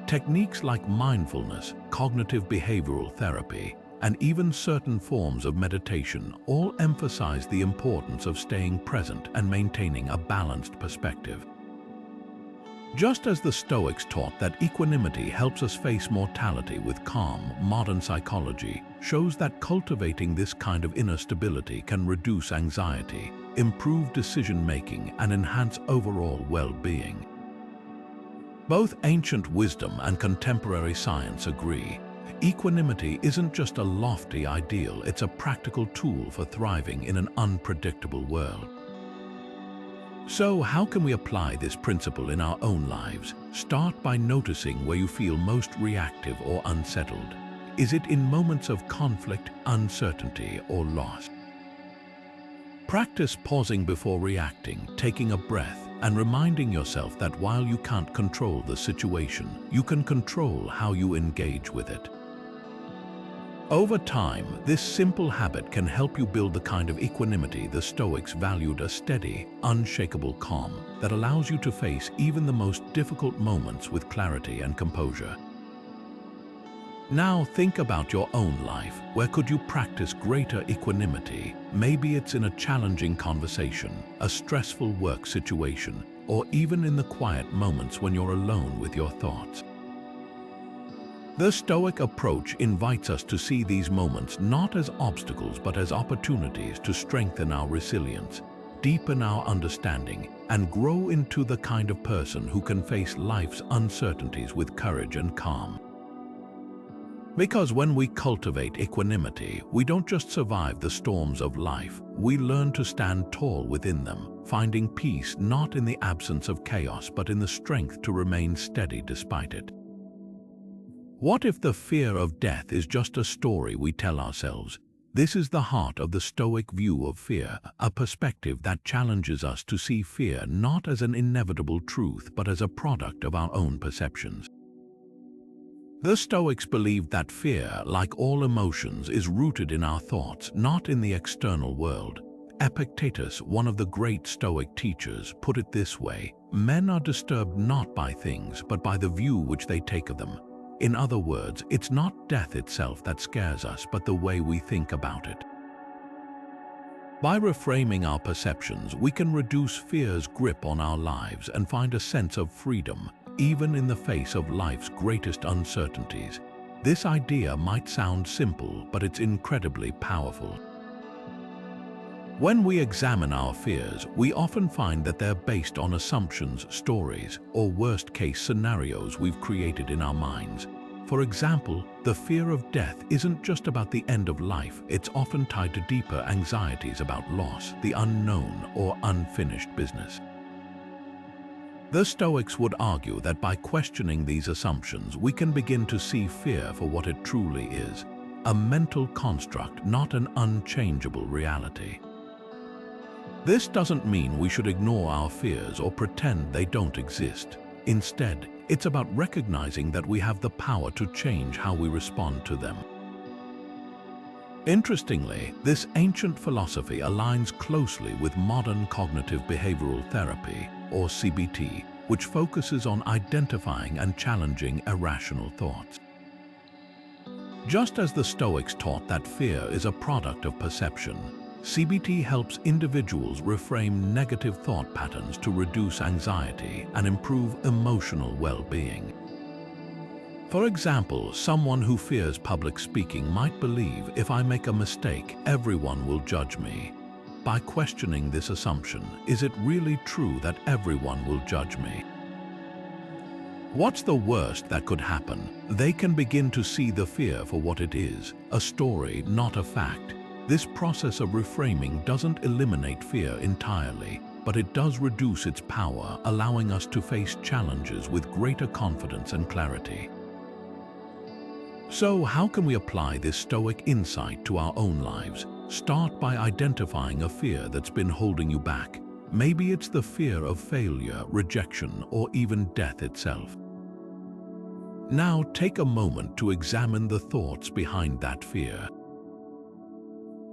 Techniques like mindfulness, cognitive behavioral therapy, and even certain forms of meditation all emphasize the importance of staying present and maintaining a balanced perspective. Just as the Stoics taught that equanimity helps us face mortality with calm, modern psychology shows that cultivating this kind of inner stability can reduce anxiety, improve decision-making, and enhance overall well-being. Both ancient wisdom and contemporary science agree. Equanimity isn't just a lofty ideal, it's a practical tool for thriving in an unpredictable world. So, how can we apply this principle in our own lives? Start by noticing where you feel most reactive or unsettled. Is it in moments of conflict, uncertainty, or loss? Practice pausing before reacting, taking a breath, and reminding yourself that while you can't control the situation, you can control how you engage with it. Over time, this simple habit can help you build the kind of equanimity the Stoics valued: a steady, unshakable calm that allows you to face even the most difficult moments with clarity and composure. Now think about your own life. Where could you practice greater equanimity? Maybe it's in a challenging conversation, a stressful work situation, or even in the quiet moments when you're alone with your thoughts. The Stoic approach invites us to see these moments not as obstacles but as opportunities to strengthen our resilience, deepen our understanding, and grow into the kind of person who can face life's uncertainties with courage and calm. Because when we cultivate equanimity, we don't just survive the storms of life, we learn to stand tall within them, finding peace not in the absence of chaos but in the strength to remain steady despite it. What if the fear of death is just a story we tell ourselves? This is the heart of the Stoic view of fear, a perspective that challenges us to see fear not as an inevitable truth but as a product of our own perceptions. The Stoics believed that fear, like all emotions, is rooted in our thoughts, not in the external world. Epictetus, one of the great Stoic teachers, put it this way: "Men are disturbed not by things, but by the view which they take of them." In other words, it's not death itself that scares us, but the way we think about it. By reframing our perceptions, we can reduce fear's grip on our lives and find a sense of freedom, even in the face of life's greatest uncertainties. This idea might sound simple, but it's incredibly powerful. When we examine our fears, we often find that they're based on assumptions, stories, or worst-case scenarios we've created in our minds. For example, the fear of death isn't just about the end of life, it's often tied to deeper anxieties about loss, the unknown, or unfinished business. The Stoics would argue that by questioning these assumptions, we can begin to see fear for what it truly is: a mental construct, not an unchangeable reality. This doesn't mean we should ignore our fears or pretend they don't exist. Instead, it's about recognizing that we have the power to change how we respond to them. Interestingly, this ancient philosophy aligns closely with modern cognitive behavioral therapy, or CBT, which focuses on identifying and challenging irrational thoughts. Just as the Stoics taught that fear is a product of perception, CBT helps individuals reframe negative thought patterns to reduce anxiety and improve emotional well-being. For example, someone who fears public speaking might believe, "If I make a mistake, everyone will judge me." By questioning this assumption, is it really true that everyone will judge me? What's the worst that could happen? They can begin to see the fear for what it is, a story, not a fact. This process of reframing doesn't eliminate fear entirely, but it does reduce its power, allowing us to face challenges with greater confidence and clarity. So, how can we apply this Stoic insight to our own lives? Start by identifying a fear that's been holding you back. Maybe it's the fear of failure, rejection, or even death itself. Now, take a moment to examine the thoughts behind that fear.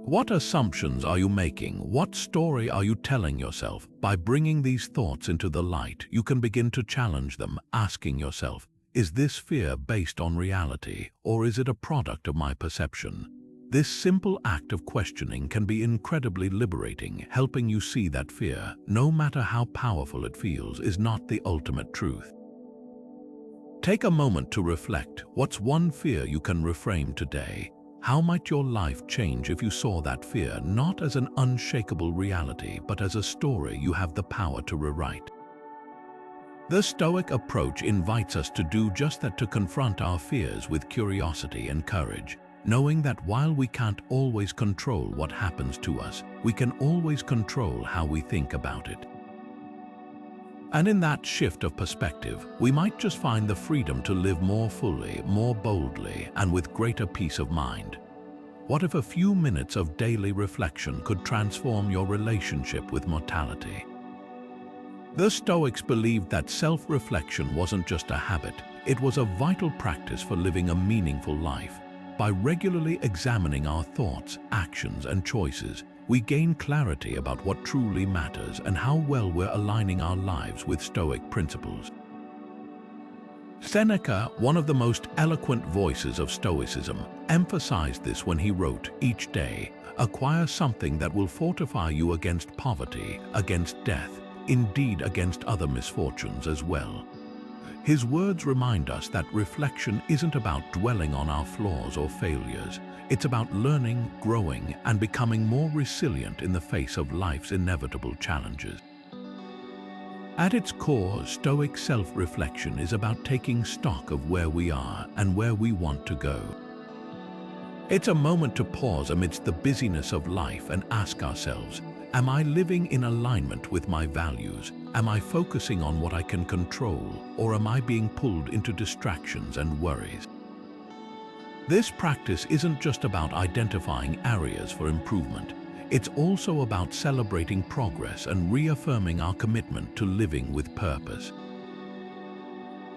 What assumptions are you making? What story are you telling yourself? By bringing these thoughts into the light, you can begin to challenge them, asking yourself, is this fear based on reality, or is it a product of my perception? This simple act of questioning can be incredibly liberating, helping you see that fear, no matter how powerful it feels, is not the ultimate truth. Take a moment to reflect. What's one fear you can reframe today? How might your life change if you saw that fear not as an unshakable reality, but as a story you have the power to rewrite? The Stoic approach invites us to do just that, to confront our fears with curiosity and courage, knowing that while we can't always control what happens to us, we can always control how we think about it. And in that shift of perspective, we might just find the freedom to live more fully, more boldly, and with greater peace of mind. What if a few minutes of daily reflection could transform your relationship with mortality? The Stoics believed that self-reflection wasn't just a habit, it was a vital practice for living a meaningful life. By regularly examining our thoughts, actions, and choices, we gain clarity about what truly matters and how well we're aligning our lives with Stoic principles. Seneca, one of the most eloquent voices of Stoicism, emphasized this when he wrote, "Each day, acquire something that will fortify you against poverty, against death, indeed against other misfortunes as well." His words remind us that reflection isn't about dwelling on our flaws or failures. It's about learning, growing, and becoming more resilient in the face of life's inevitable challenges. At its core, Stoic self-reflection is about taking stock of where we are and where we want to go. It's a moment to pause amidst the busyness of life and ask ourselves, am I living in alignment with my values? Am I focusing on what I can control, or am I being pulled into distractions and worries? This practice isn't just about identifying areas for improvement. It's also about celebrating progress and reaffirming our commitment to living with purpose.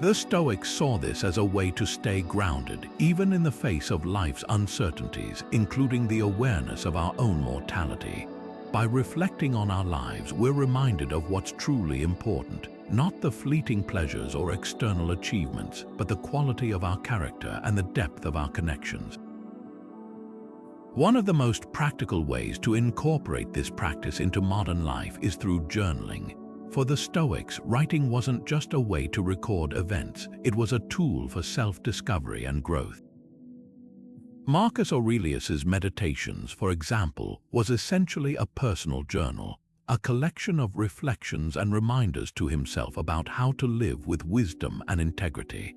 The Stoics saw this as a way to stay grounded, even in the face of life's uncertainties, including the awareness of our own mortality. By reflecting on our lives, we're reminded of what's truly important, not the fleeting pleasures or external achievements, but the quality of our character and the depth of our connections. One of the most practical ways to incorporate this practice into modern life is through journaling. For the Stoics, writing wasn't just a way to record events, it was a tool for self-discovery and growth. Marcus Aurelius's Meditations, for example, was essentially a personal journal, a collection of reflections and reminders to himself about how to live with wisdom and integrity.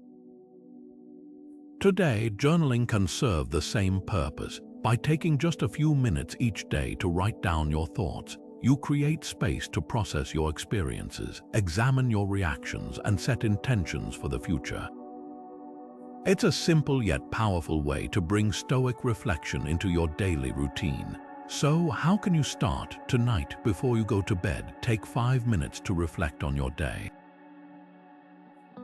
Today, journaling can serve the same purpose. By taking just a few minutes each day to write down your thoughts, you create space to process your experiences, examine your reactions, and set intentions for the future. It's a simple yet powerful way to bring Stoic reflection into your daily routine. So, how can you start? Tonight, before you go to bed, take 5 minutes to reflect on your day.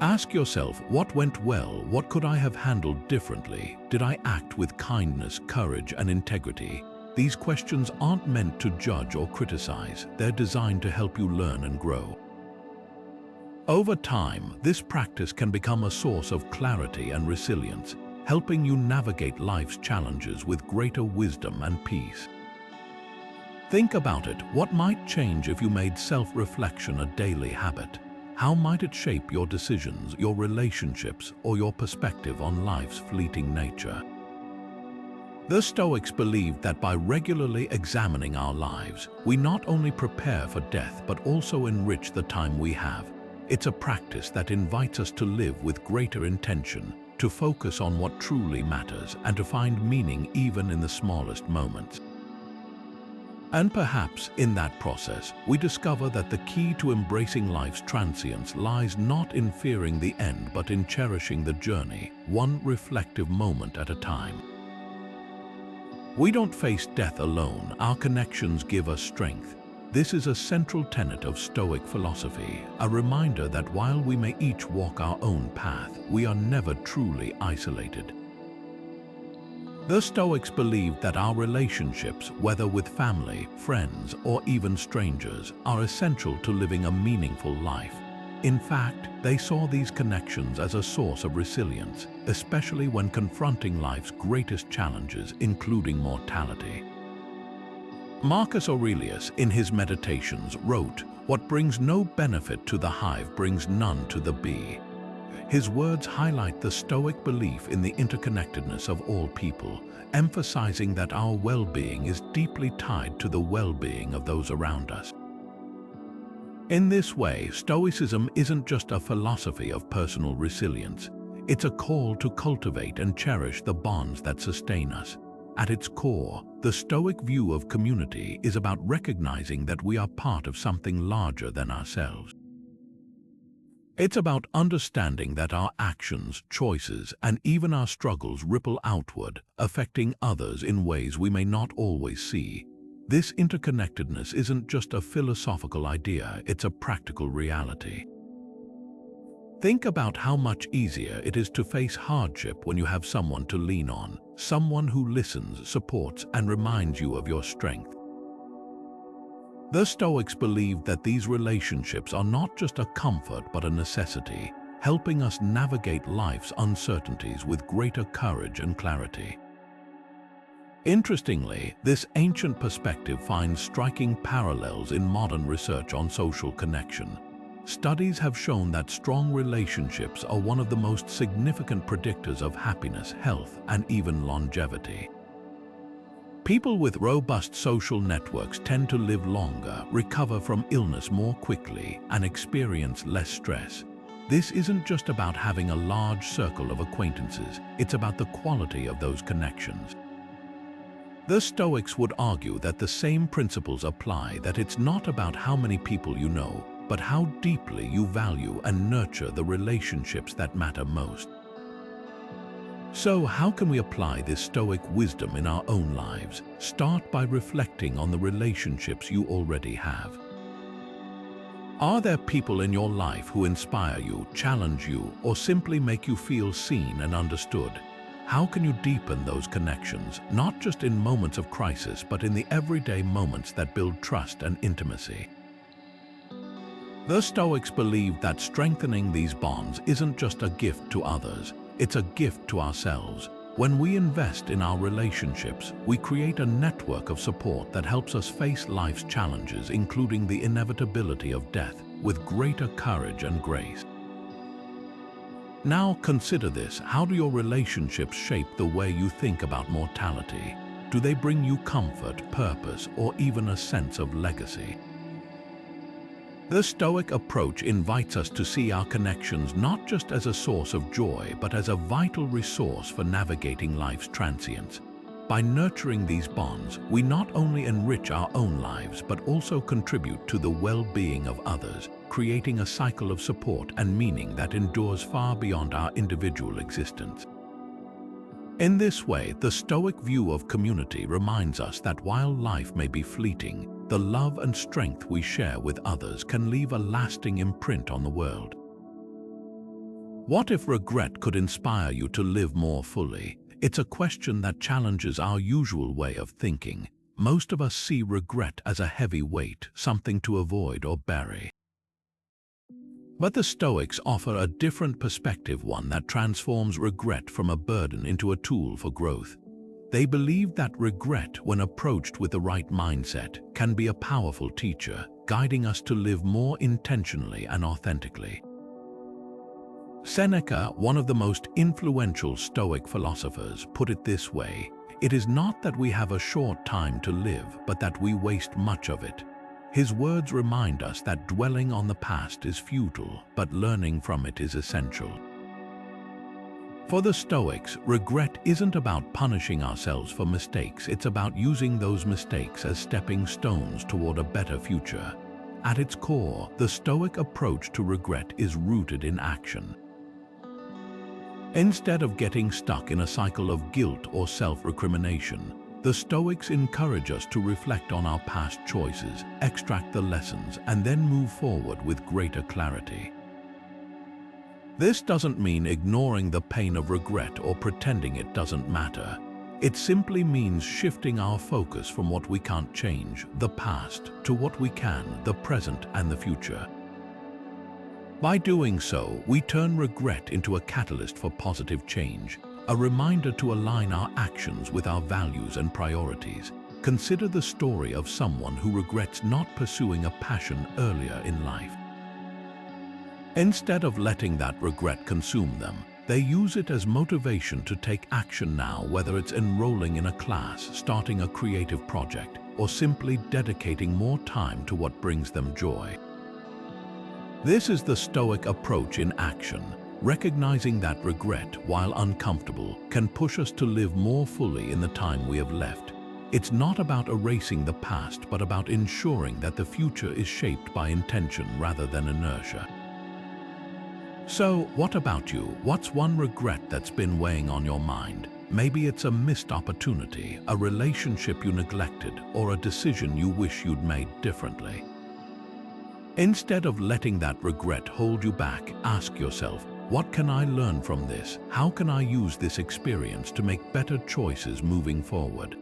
Ask yourself, what went well? What could I have handled differently? Did I act with kindness, courage, and integrity? These questions aren't meant to judge or criticize. They're designed to help you learn and grow. Over time, this practice can become a source of clarity and resilience, helping you navigate life's challenges with greater wisdom and peace. Think about it. What might change if you made self-reflection a daily habit? How might it shape your decisions, your relationships, or your perspective on life's fleeting nature? The Stoics believed that by regularly examining our lives, we not only prepare for death but also enrich the time we have. It's a practice that invites us to live with greater intention, to focus on what truly matters, and to find meaning even in the smallest moments. And perhaps in that process, we discover that the key to embracing life's transience lies not in fearing the end, but in cherishing the journey, one reflective moment at a time. We don't face death alone. Our connections give us strength. This is a central tenet of Stoic philosophy, a reminder that while we may each walk our own path, we are never truly isolated. The Stoics believed that our relationships, whether with family, friends, or even strangers, are essential to living a meaningful life. In fact, they saw these connections as a source of resilience, especially when confronting life's greatest challenges, including mortality. Marcus Aurelius, in his Meditations, wrote, "What brings no benefit to the hive brings none to the bee." His words highlight the Stoic belief in the interconnectedness of all people, emphasizing that our well-being is deeply tied to the well-being of those around us. In this way, Stoicism isn't just a philosophy of personal resilience. It's a call to cultivate and cherish the bonds that sustain us. At its core, the Stoic view of community is about recognizing that we are part of something larger than ourselves. It's about understanding that our actions, choices, and even our struggles ripple outward, affecting others in ways we may not always see. This interconnectedness isn't just a philosophical idea, it's a practical reality. Think about how much easier it is to face hardship when you have someone to lean on, someone who listens, supports, and reminds you of your strength. The Stoics believed that these relationships are not just a comfort but a necessity, helping us navigate life's uncertainties with greater courage and clarity. Interestingly, this ancient perspective finds striking parallels in modern research on social connection. Studies have shown that strong relationships are one of the most significant predictors of happiness, health, and even longevity. People with robust social networks tend to live longer, recover from illness more quickly, and experience less stress. This isn't just about having a large circle of acquaintances, it's about the quality of those connections. The Stoics would argue that the same principles apply, that it's not about how many people you know, but how deeply you value and nurture the relationships that matter most. So, how can we apply this Stoic wisdom in our own lives? Start by reflecting on the relationships you already have. Are there people in your life who inspire you, challenge you, or simply make you feel seen and understood? How can you deepen those connections, not just in moments of crisis, but in the everyday moments that build trust and intimacy? The Stoics believed that strengthening these bonds isn't just a gift to others, it's a gift to ourselves. When we invest in our relationships, we create a network of support that helps us face life's challenges, including the inevitability of death, with greater courage and grace. Now consider this: how do your relationships shape the way you think about mortality? Do they bring you comfort, purpose, or even a sense of legacy? The Stoic approach invites us to see our connections not just as a source of joy, but as a vital resource for navigating life's transience. By nurturing these bonds, we not only enrich our own lives, but also contribute to the well-being of others, creating a cycle of support and meaning that endures far beyond our individual existence. In this way, the Stoic view of community reminds us that while life may be fleeting, the love and strength we share with others can leave a lasting imprint on the world. What if regret could inspire you to live more fully? It's a question that challenges our usual way of thinking. Most of us see regret as a heavy weight, something to avoid or bury. But the Stoics offer a different perspective, one that transforms regret from a burden into a tool for growth. They believe that regret, when approached with the right mindset, can be a powerful teacher, guiding us to live more intentionally and authentically. Seneca, one of the most influential Stoic philosophers, put it this way: "It is not that we have a short time to live, but that we waste much of it." His words remind us that dwelling on the past is futile, but learning from it is essential. For the Stoics, regret isn't about punishing ourselves for mistakes, it's about using those mistakes as stepping stones toward a better future. At its core, the Stoic approach to regret is rooted in action. Instead of getting stuck in a cycle of guilt or self-recrimination, the Stoics encourage us to reflect on our past choices, extract the lessons, and then move forward with greater clarity. This doesn't mean ignoring the pain of regret or pretending it doesn't matter. It simply means shifting our focus from what we can't change, the past, to what we can, the present and the future. By doing so, we turn regret into a catalyst for positive change, a reminder to align our actions with our values and priorities. Consider the story of someone who regrets not pursuing a passion earlier in life. Instead of letting that regret consume them, they use it as motivation to take action now, whether it's enrolling in a class, starting a creative project, or simply dedicating more time to what brings them joy. This is the Stoic approach in action, recognizing that regret, while uncomfortable, can push us to live more fully in the time we have left. It's not about erasing the past, but about ensuring that the future is shaped by intention rather than inertia. So, what about you? What's one regret that's been weighing on your mind? Maybe it's a missed opportunity, a relationship you neglected, or a decision you wish you'd made differently. Instead of letting that regret hold you back, ask yourself, what can I learn from this? How can I use this experience to make better choices moving forward?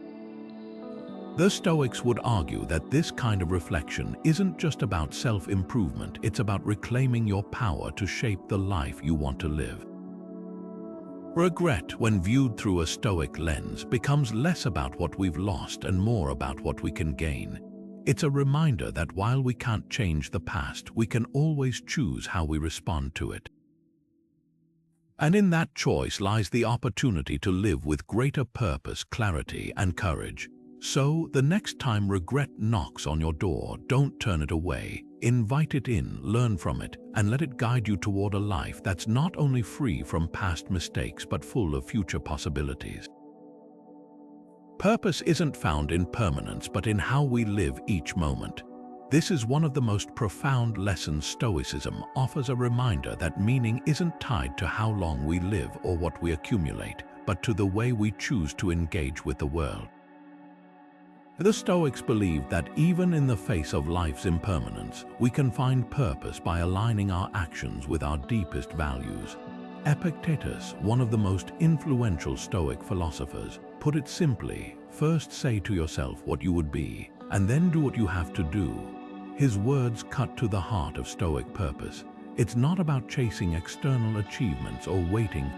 The Stoics would argue that this kind of reflection isn't just about self-improvement, it's about reclaiming your power to shape the life you want to live. Regret, when viewed through a Stoic lens, becomes less about what we've lost and more about what we can gain. It's a reminder that while we can't change the past, we can always choose how we respond to it. And in that choice lies the opportunity to live with greater purpose, clarity, and courage. So, the next time regret knocks on your door, don't turn it away. Invite it in, learn from it, and let it guide you toward a life that's not only free from past mistakes but full of future possibilities. Purpose isn't found in permanence but in how we live each moment. This is one of the most profound lessons Stoicism offers, a reminder that meaning isn't tied to how long we live or what we accumulate, but to the way we choose to engage with the world. The Stoics believed that even in the face of life's impermanence, we can find purpose by aligning our actions with our deepest values. Epictetus, one of the most influential Stoic philosophers, put it simply: first say to yourself what you would be, and then do what you have to do. His words cut to the heart of Stoic purpose. It's not about chasing external achievements or waiting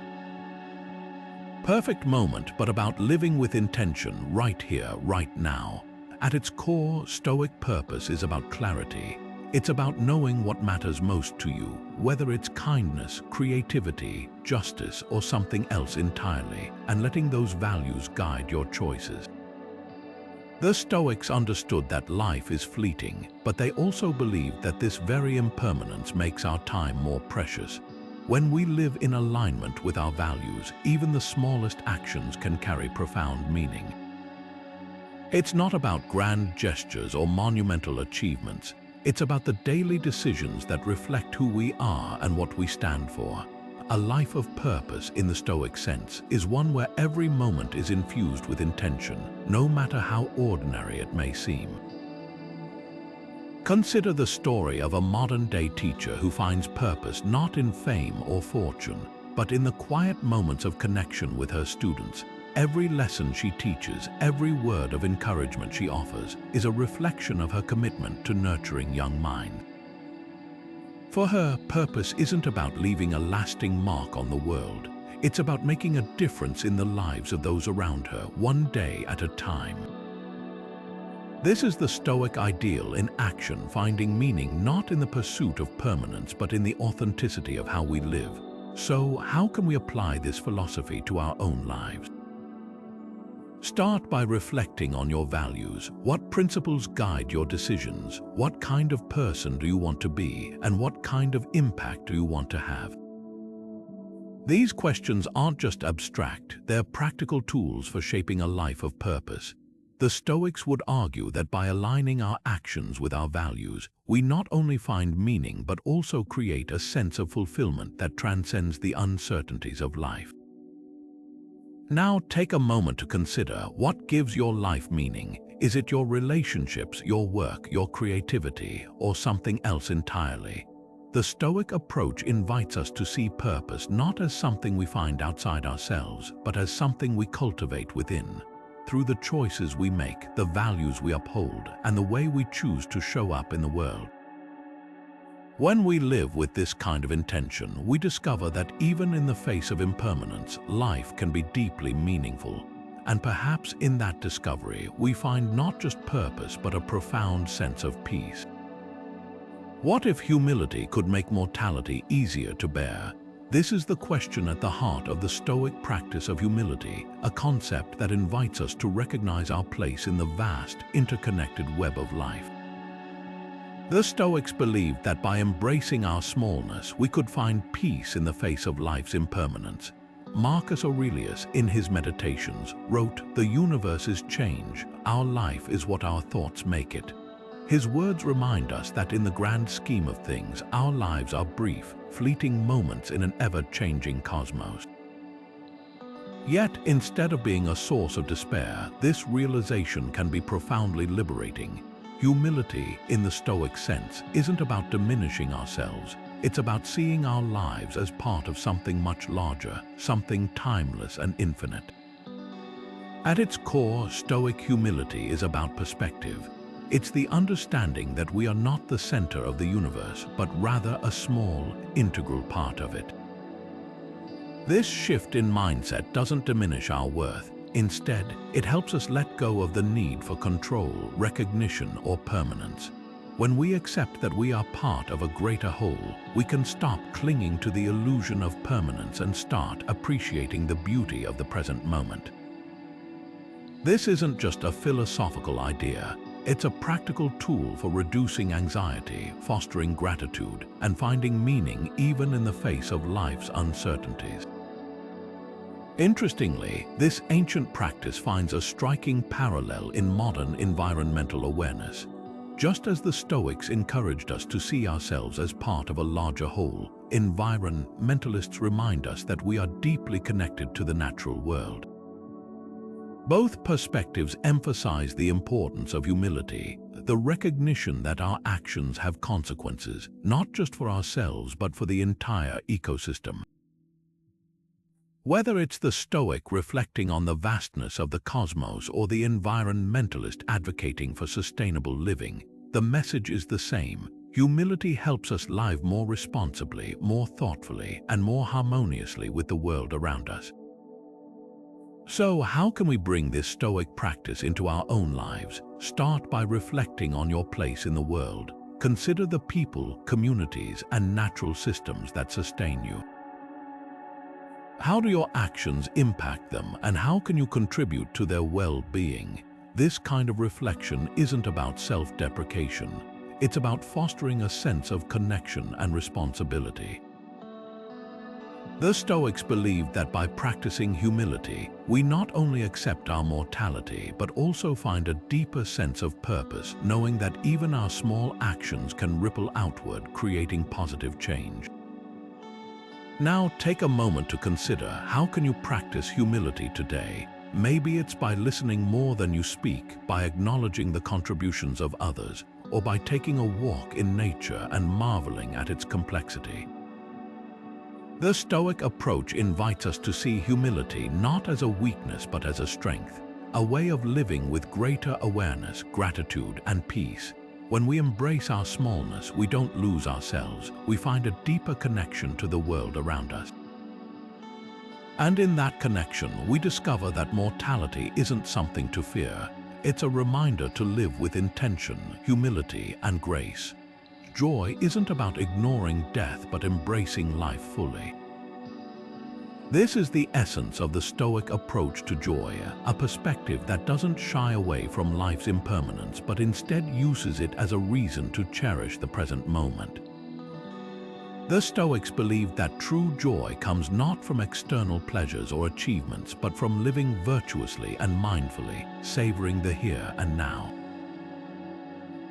perfect moment, but about living with intention right here, right now. At its core, Stoic purpose is about clarity. It's about knowing what matters most to you, whether it's kindness, creativity, justice, or something else entirely, and letting those values guide your choices. The Stoics understood that life is fleeting, but they also believed that this very impermanence makes our time more precious. When we live in alignment with our values, even the smallest actions can carry profound meaning. It's not about grand gestures or monumental achievements. It's about the daily decisions that reflect who we are and what we stand for. A life of purpose, in the Stoic sense, is one where every moment is infused with intention, no matter how ordinary it may seem. Consider the story of a modern-day teacher who finds purpose not in fame or fortune, but in the quiet moments of connection with her students. Every lesson she teaches, every word of encouragement she offers, is a reflection of her commitment to nurturing young minds. For her, purpose isn't about leaving a lasting mark on the world. It's about making a difference in the lives of those around her, one day at a time. This is the Stoic ideal in action, finding meaning not in the pursuit of permanence but in the authenticity of how we live. So, how can we apply this philosophy to our own lives? Start by reflecting on your values. What principles guide your decisions? What kind of person do you want to be? And what kind of impact do you want to have? These questions aren't just abstract, they're practical tools for shaping a life of purpose. The Stoics would argue that by aligning our actions with our values, we not only find meaning but also create a sense of fulfillment that transcends the uncertainties of life. Now take a moment to consider what gives your life meaning. Is it your relationships, your work, your creativity, or something else entirely? The Stoic approach invites us to see purpose not as something we find outside ourselves, but as something we cultivate within. Through the choices we make, the values we uphold, and the way we choose to show up in the world. When we live with this kind of intention, we discover that even in the face of impermanence, life can be deeply meaningful. And perhaps in that discovery, we find not just purpose, but a profound sense of peace. What if humility could make mortality easier to bear? This is the question at the heart of the Stoic practice of humility, a concept that invites us to recognize our place in the vast, interconnected web of life. The Stoics believed that by embracing our smallness, we could find peace in the face of life's impermanence. Marcus Aurelius, in his Meditations, wrote, "The universe is change, our life is what our thoughts make it." His words remind us that in the grand scheme of things, our lives are brief, fleeting moments in an ever-changing cosmos. Yet, instead of being a source of despair, this realization can be profoundly liberating. Humility, in the Stoic sense, isn't about diminishing ourselves. It's about seeing our lives as part of something much larger, something timeless and infinite. At its core, Stoic humility is about perspective. It's the understanding that we are not the center of the universe, but rather a small, integral part of it. This shift in mindset doesn't diminish our worth. Instead, it helps us let go of the need for control, recognition, or permanence. When we accept that we are part of a greater whole, we can stop clinging to the illusion of permanence and start appreciating the beauty of the present moment. This isn't just a philosophical idea. It's a practical tool for reducing anxiety, fostering gratitude, and finding meaning even in the face of life's uncertainties. Interestingly, this ancient practice finds a striking parallel in modern environmental awareness. Just as the Stoics encouraged us to see ourselves as part of a larger whole, environmentalists remind us that we are deeply connected to the natural world. Both perspectives emphasize the importance of humility, the recognition that our actions have consequences, not just for ourselves but for the entire ecosystem. Whether it's the Stoic reflecting on the vastness of the cosmos or the environmentalist advocating for sustainable living, the message is the same. Humility helps us live more responsibly, more thoughtfully, and more harmoniously with the world around us. So, how can we bring this Stoic practice into our own lives? Start by reflecting on your place in the world. Consider the people, communities, and natural systems that sustain you. How do your actions impact them, and how can you contribute to their well-being? This kind of reflection isn't about self-deprecation. It's about fostering a sense of connection and responsibility. The Stoics believed that by practicing humility, we not only accept our mortality, but also find a deeper sense of purpose, knowing that even our small actions can ripple outward, creating positive change. Now take a moment to consider, how can you practice humility today? Maybe it's by listening more than you speak, by acknowledging the contributions of others, or by taking a walk in nature and marveling at its complexity. The Stoic approach invites us to see humility not as a weakness but as a strength, a way of living with greater awareness, gratitude, and peace. When we embrace our smallness, we don't lose ourselves. We find a deeper connection to the world around us. And in that connection, we discover that mortality isn't something to fear. It's a reminder to live with intention, humility, and grace. Joy isn't about ignoring death but embracing life fully. This is the essence of the Stoic approach to joy, a perspective that doesn't shy away from life's impermanence but instead uses it as a reason to cherish the present moment. The Stoics believed that true joy comes not from external pleasures or achievements but from living virtuously and mindfully, savoring the here and now.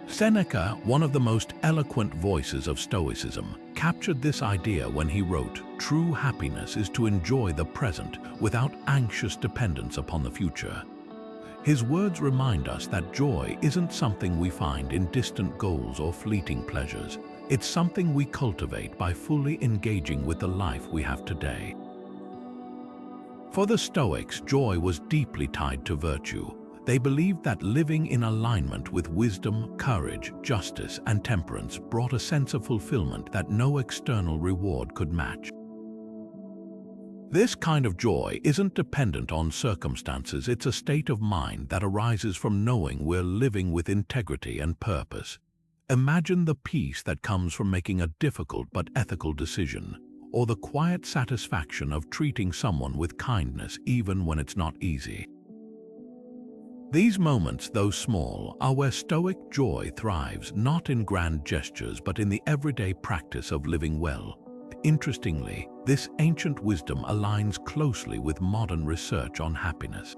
Seneca, one of the most eloquent voices of Stoicism, captured this idea when he wrote, "True happiness is to enjoy the present without anxious dependence upon the future." His words remind us that joy isn't something we find in distant goals or fleeting pleasures. It's something we cultivate by fully engaging with the life we have today. For the Stoics, joy was deeply tied to virtue. They believed that living in alignment with wisdom, courage, justice, and temperance brought a sense of fulfillment that no external reward could match. This kind of joy isn't dependent on circumstances, it's a state of mind that arises from knowing we're living with integrity and purpose. Imagine the peace that comes from making a difficult but ethical decision, or the quiet satisfaction of treating someone with kindness even when it's not easy. These moments, though small, are where Stoic joy thrives, not in grand gestures but in the everyday practice of living well. Interestingly, this ancient wisdom aligns closely with modern research on happiness.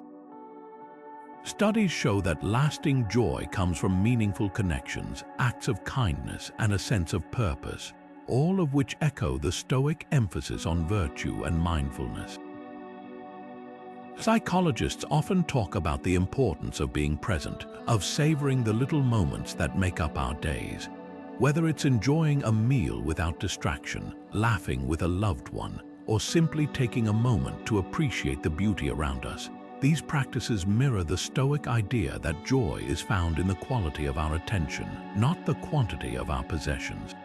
Studies show that lasting joy comes from meaningful connections, acts of kindness, and a sense of purpose, all of which echo the Stoic emphasis on virtue and mindfulness. Psychologists often talk about the importance of being present, of savoring the little moments that make up our days. Whether it's enjoying a meal without distraction, laughing with a loved one, or simply taking a moment to appreciate the beauty around us, these practices mirror the Stoic idea that joy is found in the quality of our attention, not the quantity of our possessions.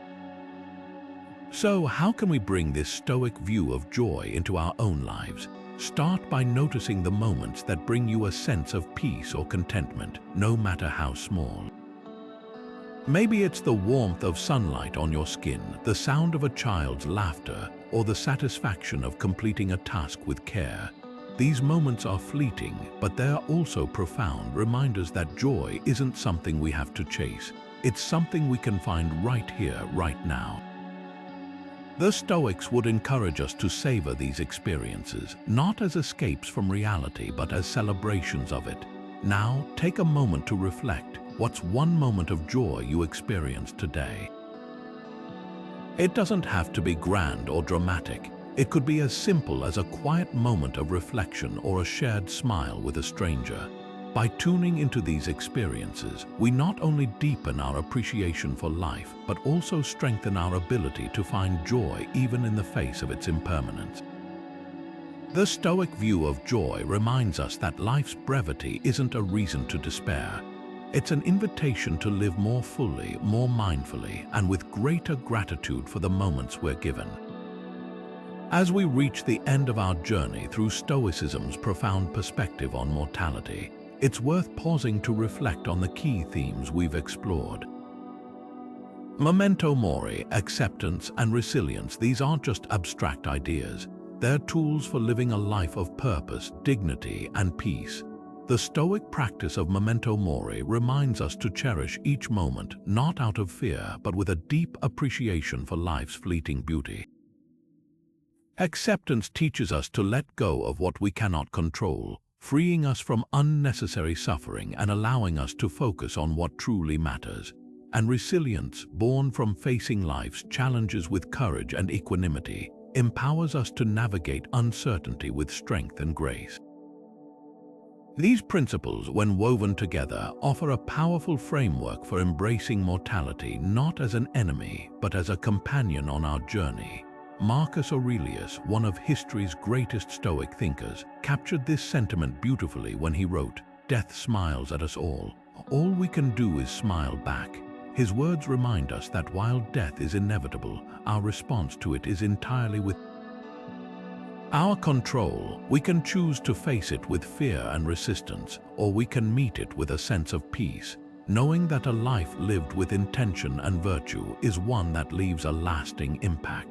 So, how can we bring this Stoic view of joy into our own lives? Start by noticing the moments that bring you a sense of peace or contentment, no matter how small. Maybe it's the warmth of sunlight on your skin, the sound of a child's laughter, or the satisfaction of completing a task with care. These moments are fleeting, but they are also profound reminders that joy isn't something we have to chase. It's something we can find right here, right now. The Stoics would encourage us to savor these experiences, not as escapes from reality, but as celebrations of it. Now, take a moment to reflect. What's one moment of joy you experienced today? It doesn't have to be grand or dramatic. It could be as simple as a quiet moment of reflection or a shared smile with a stranger. By tuning into these experiences, we not only deepen our appreciation for life, but also strengthen our ability to find joy even in the face of its impermanence. The Stoic view of joy reminds us that life's brevity isn't a reason to despair. It's an invitation to live more fully, more mindfully, and with greater gratitude for the moments we're given. As we reach the end of our journey through Stoicism's profound perspective on mortality, it's worth pausing to reflect on the key themes we've explored. Memento Mori, acceptance, and resilience, these aren't just abstract ideas. They're tools for living a life of purpose, dignity, and peace. The Stoic practice of Memento Mori reminds us to cherish each moment, not out of fear, but with a deep appreciation for life's fleeting beauty. Acceptance teaches us to let go of what we cannot control, freeing us from unnecessary suffering and allowing us to focus on what truly matters. And resilience, born from facing life's challenges with courage and equanimity, empowers us to navigate uncertainty with strength and grace. These principles, when woven together, offer a powerful framework for embracing mortality not as an enemy, but as a companion on our journey. Marcus Aurelius, one of history's greatest Stoic thinkers, captured this sentiment beautifully when he wrote, "Death smiles at us all. All we can do is smile back." His words remind us that while death is inevitable, our response to it is entirely within our control. We can choose to face it with fear and resistance, or we can meet it with a sense of peace, knowing that a life lived with intention and virtue is one that leaves a lasting impact.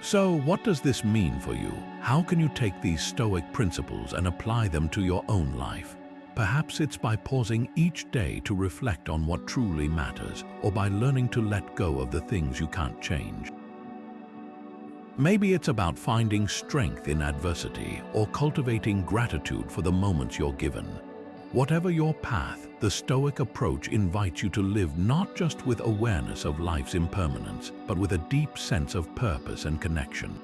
So, what does this mean for you? How can you take these Stoic principles and apply them to your own life? Perhaps it's by pausing each day to reflect on what truly matters, or by learning to let go of the things you can't change. Maybe it's about finding strength in adversity or cultivating gratitude for the moments you're given. Whatever your path, the Stoic approach invites you to live not just with awareness of life's impermanence, but with a deep sense of purpose and connection.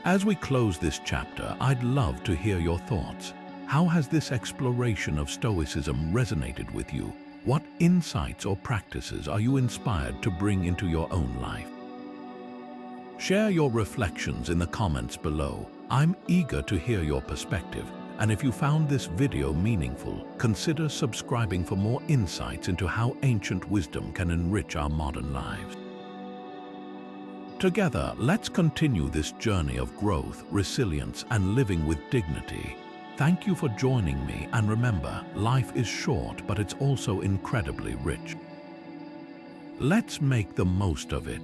As we close this chapter, I'd love to hear your thoughts. How has this exploration of Stoicism resonated with you? What insights or practices are you inspired to bring into your own life? Share your reflections in the comments below. I'm eager to hear your perspective. And if you found this video meaningful, consider subscribing for more insights into how ancient wisdom can enrich our modern lives. Together, let's continue this journey of growth, resilience, and living with dignity. Thank you for joining me, and remember, life is short, but it's also incredibly rich. Let's make the most of it.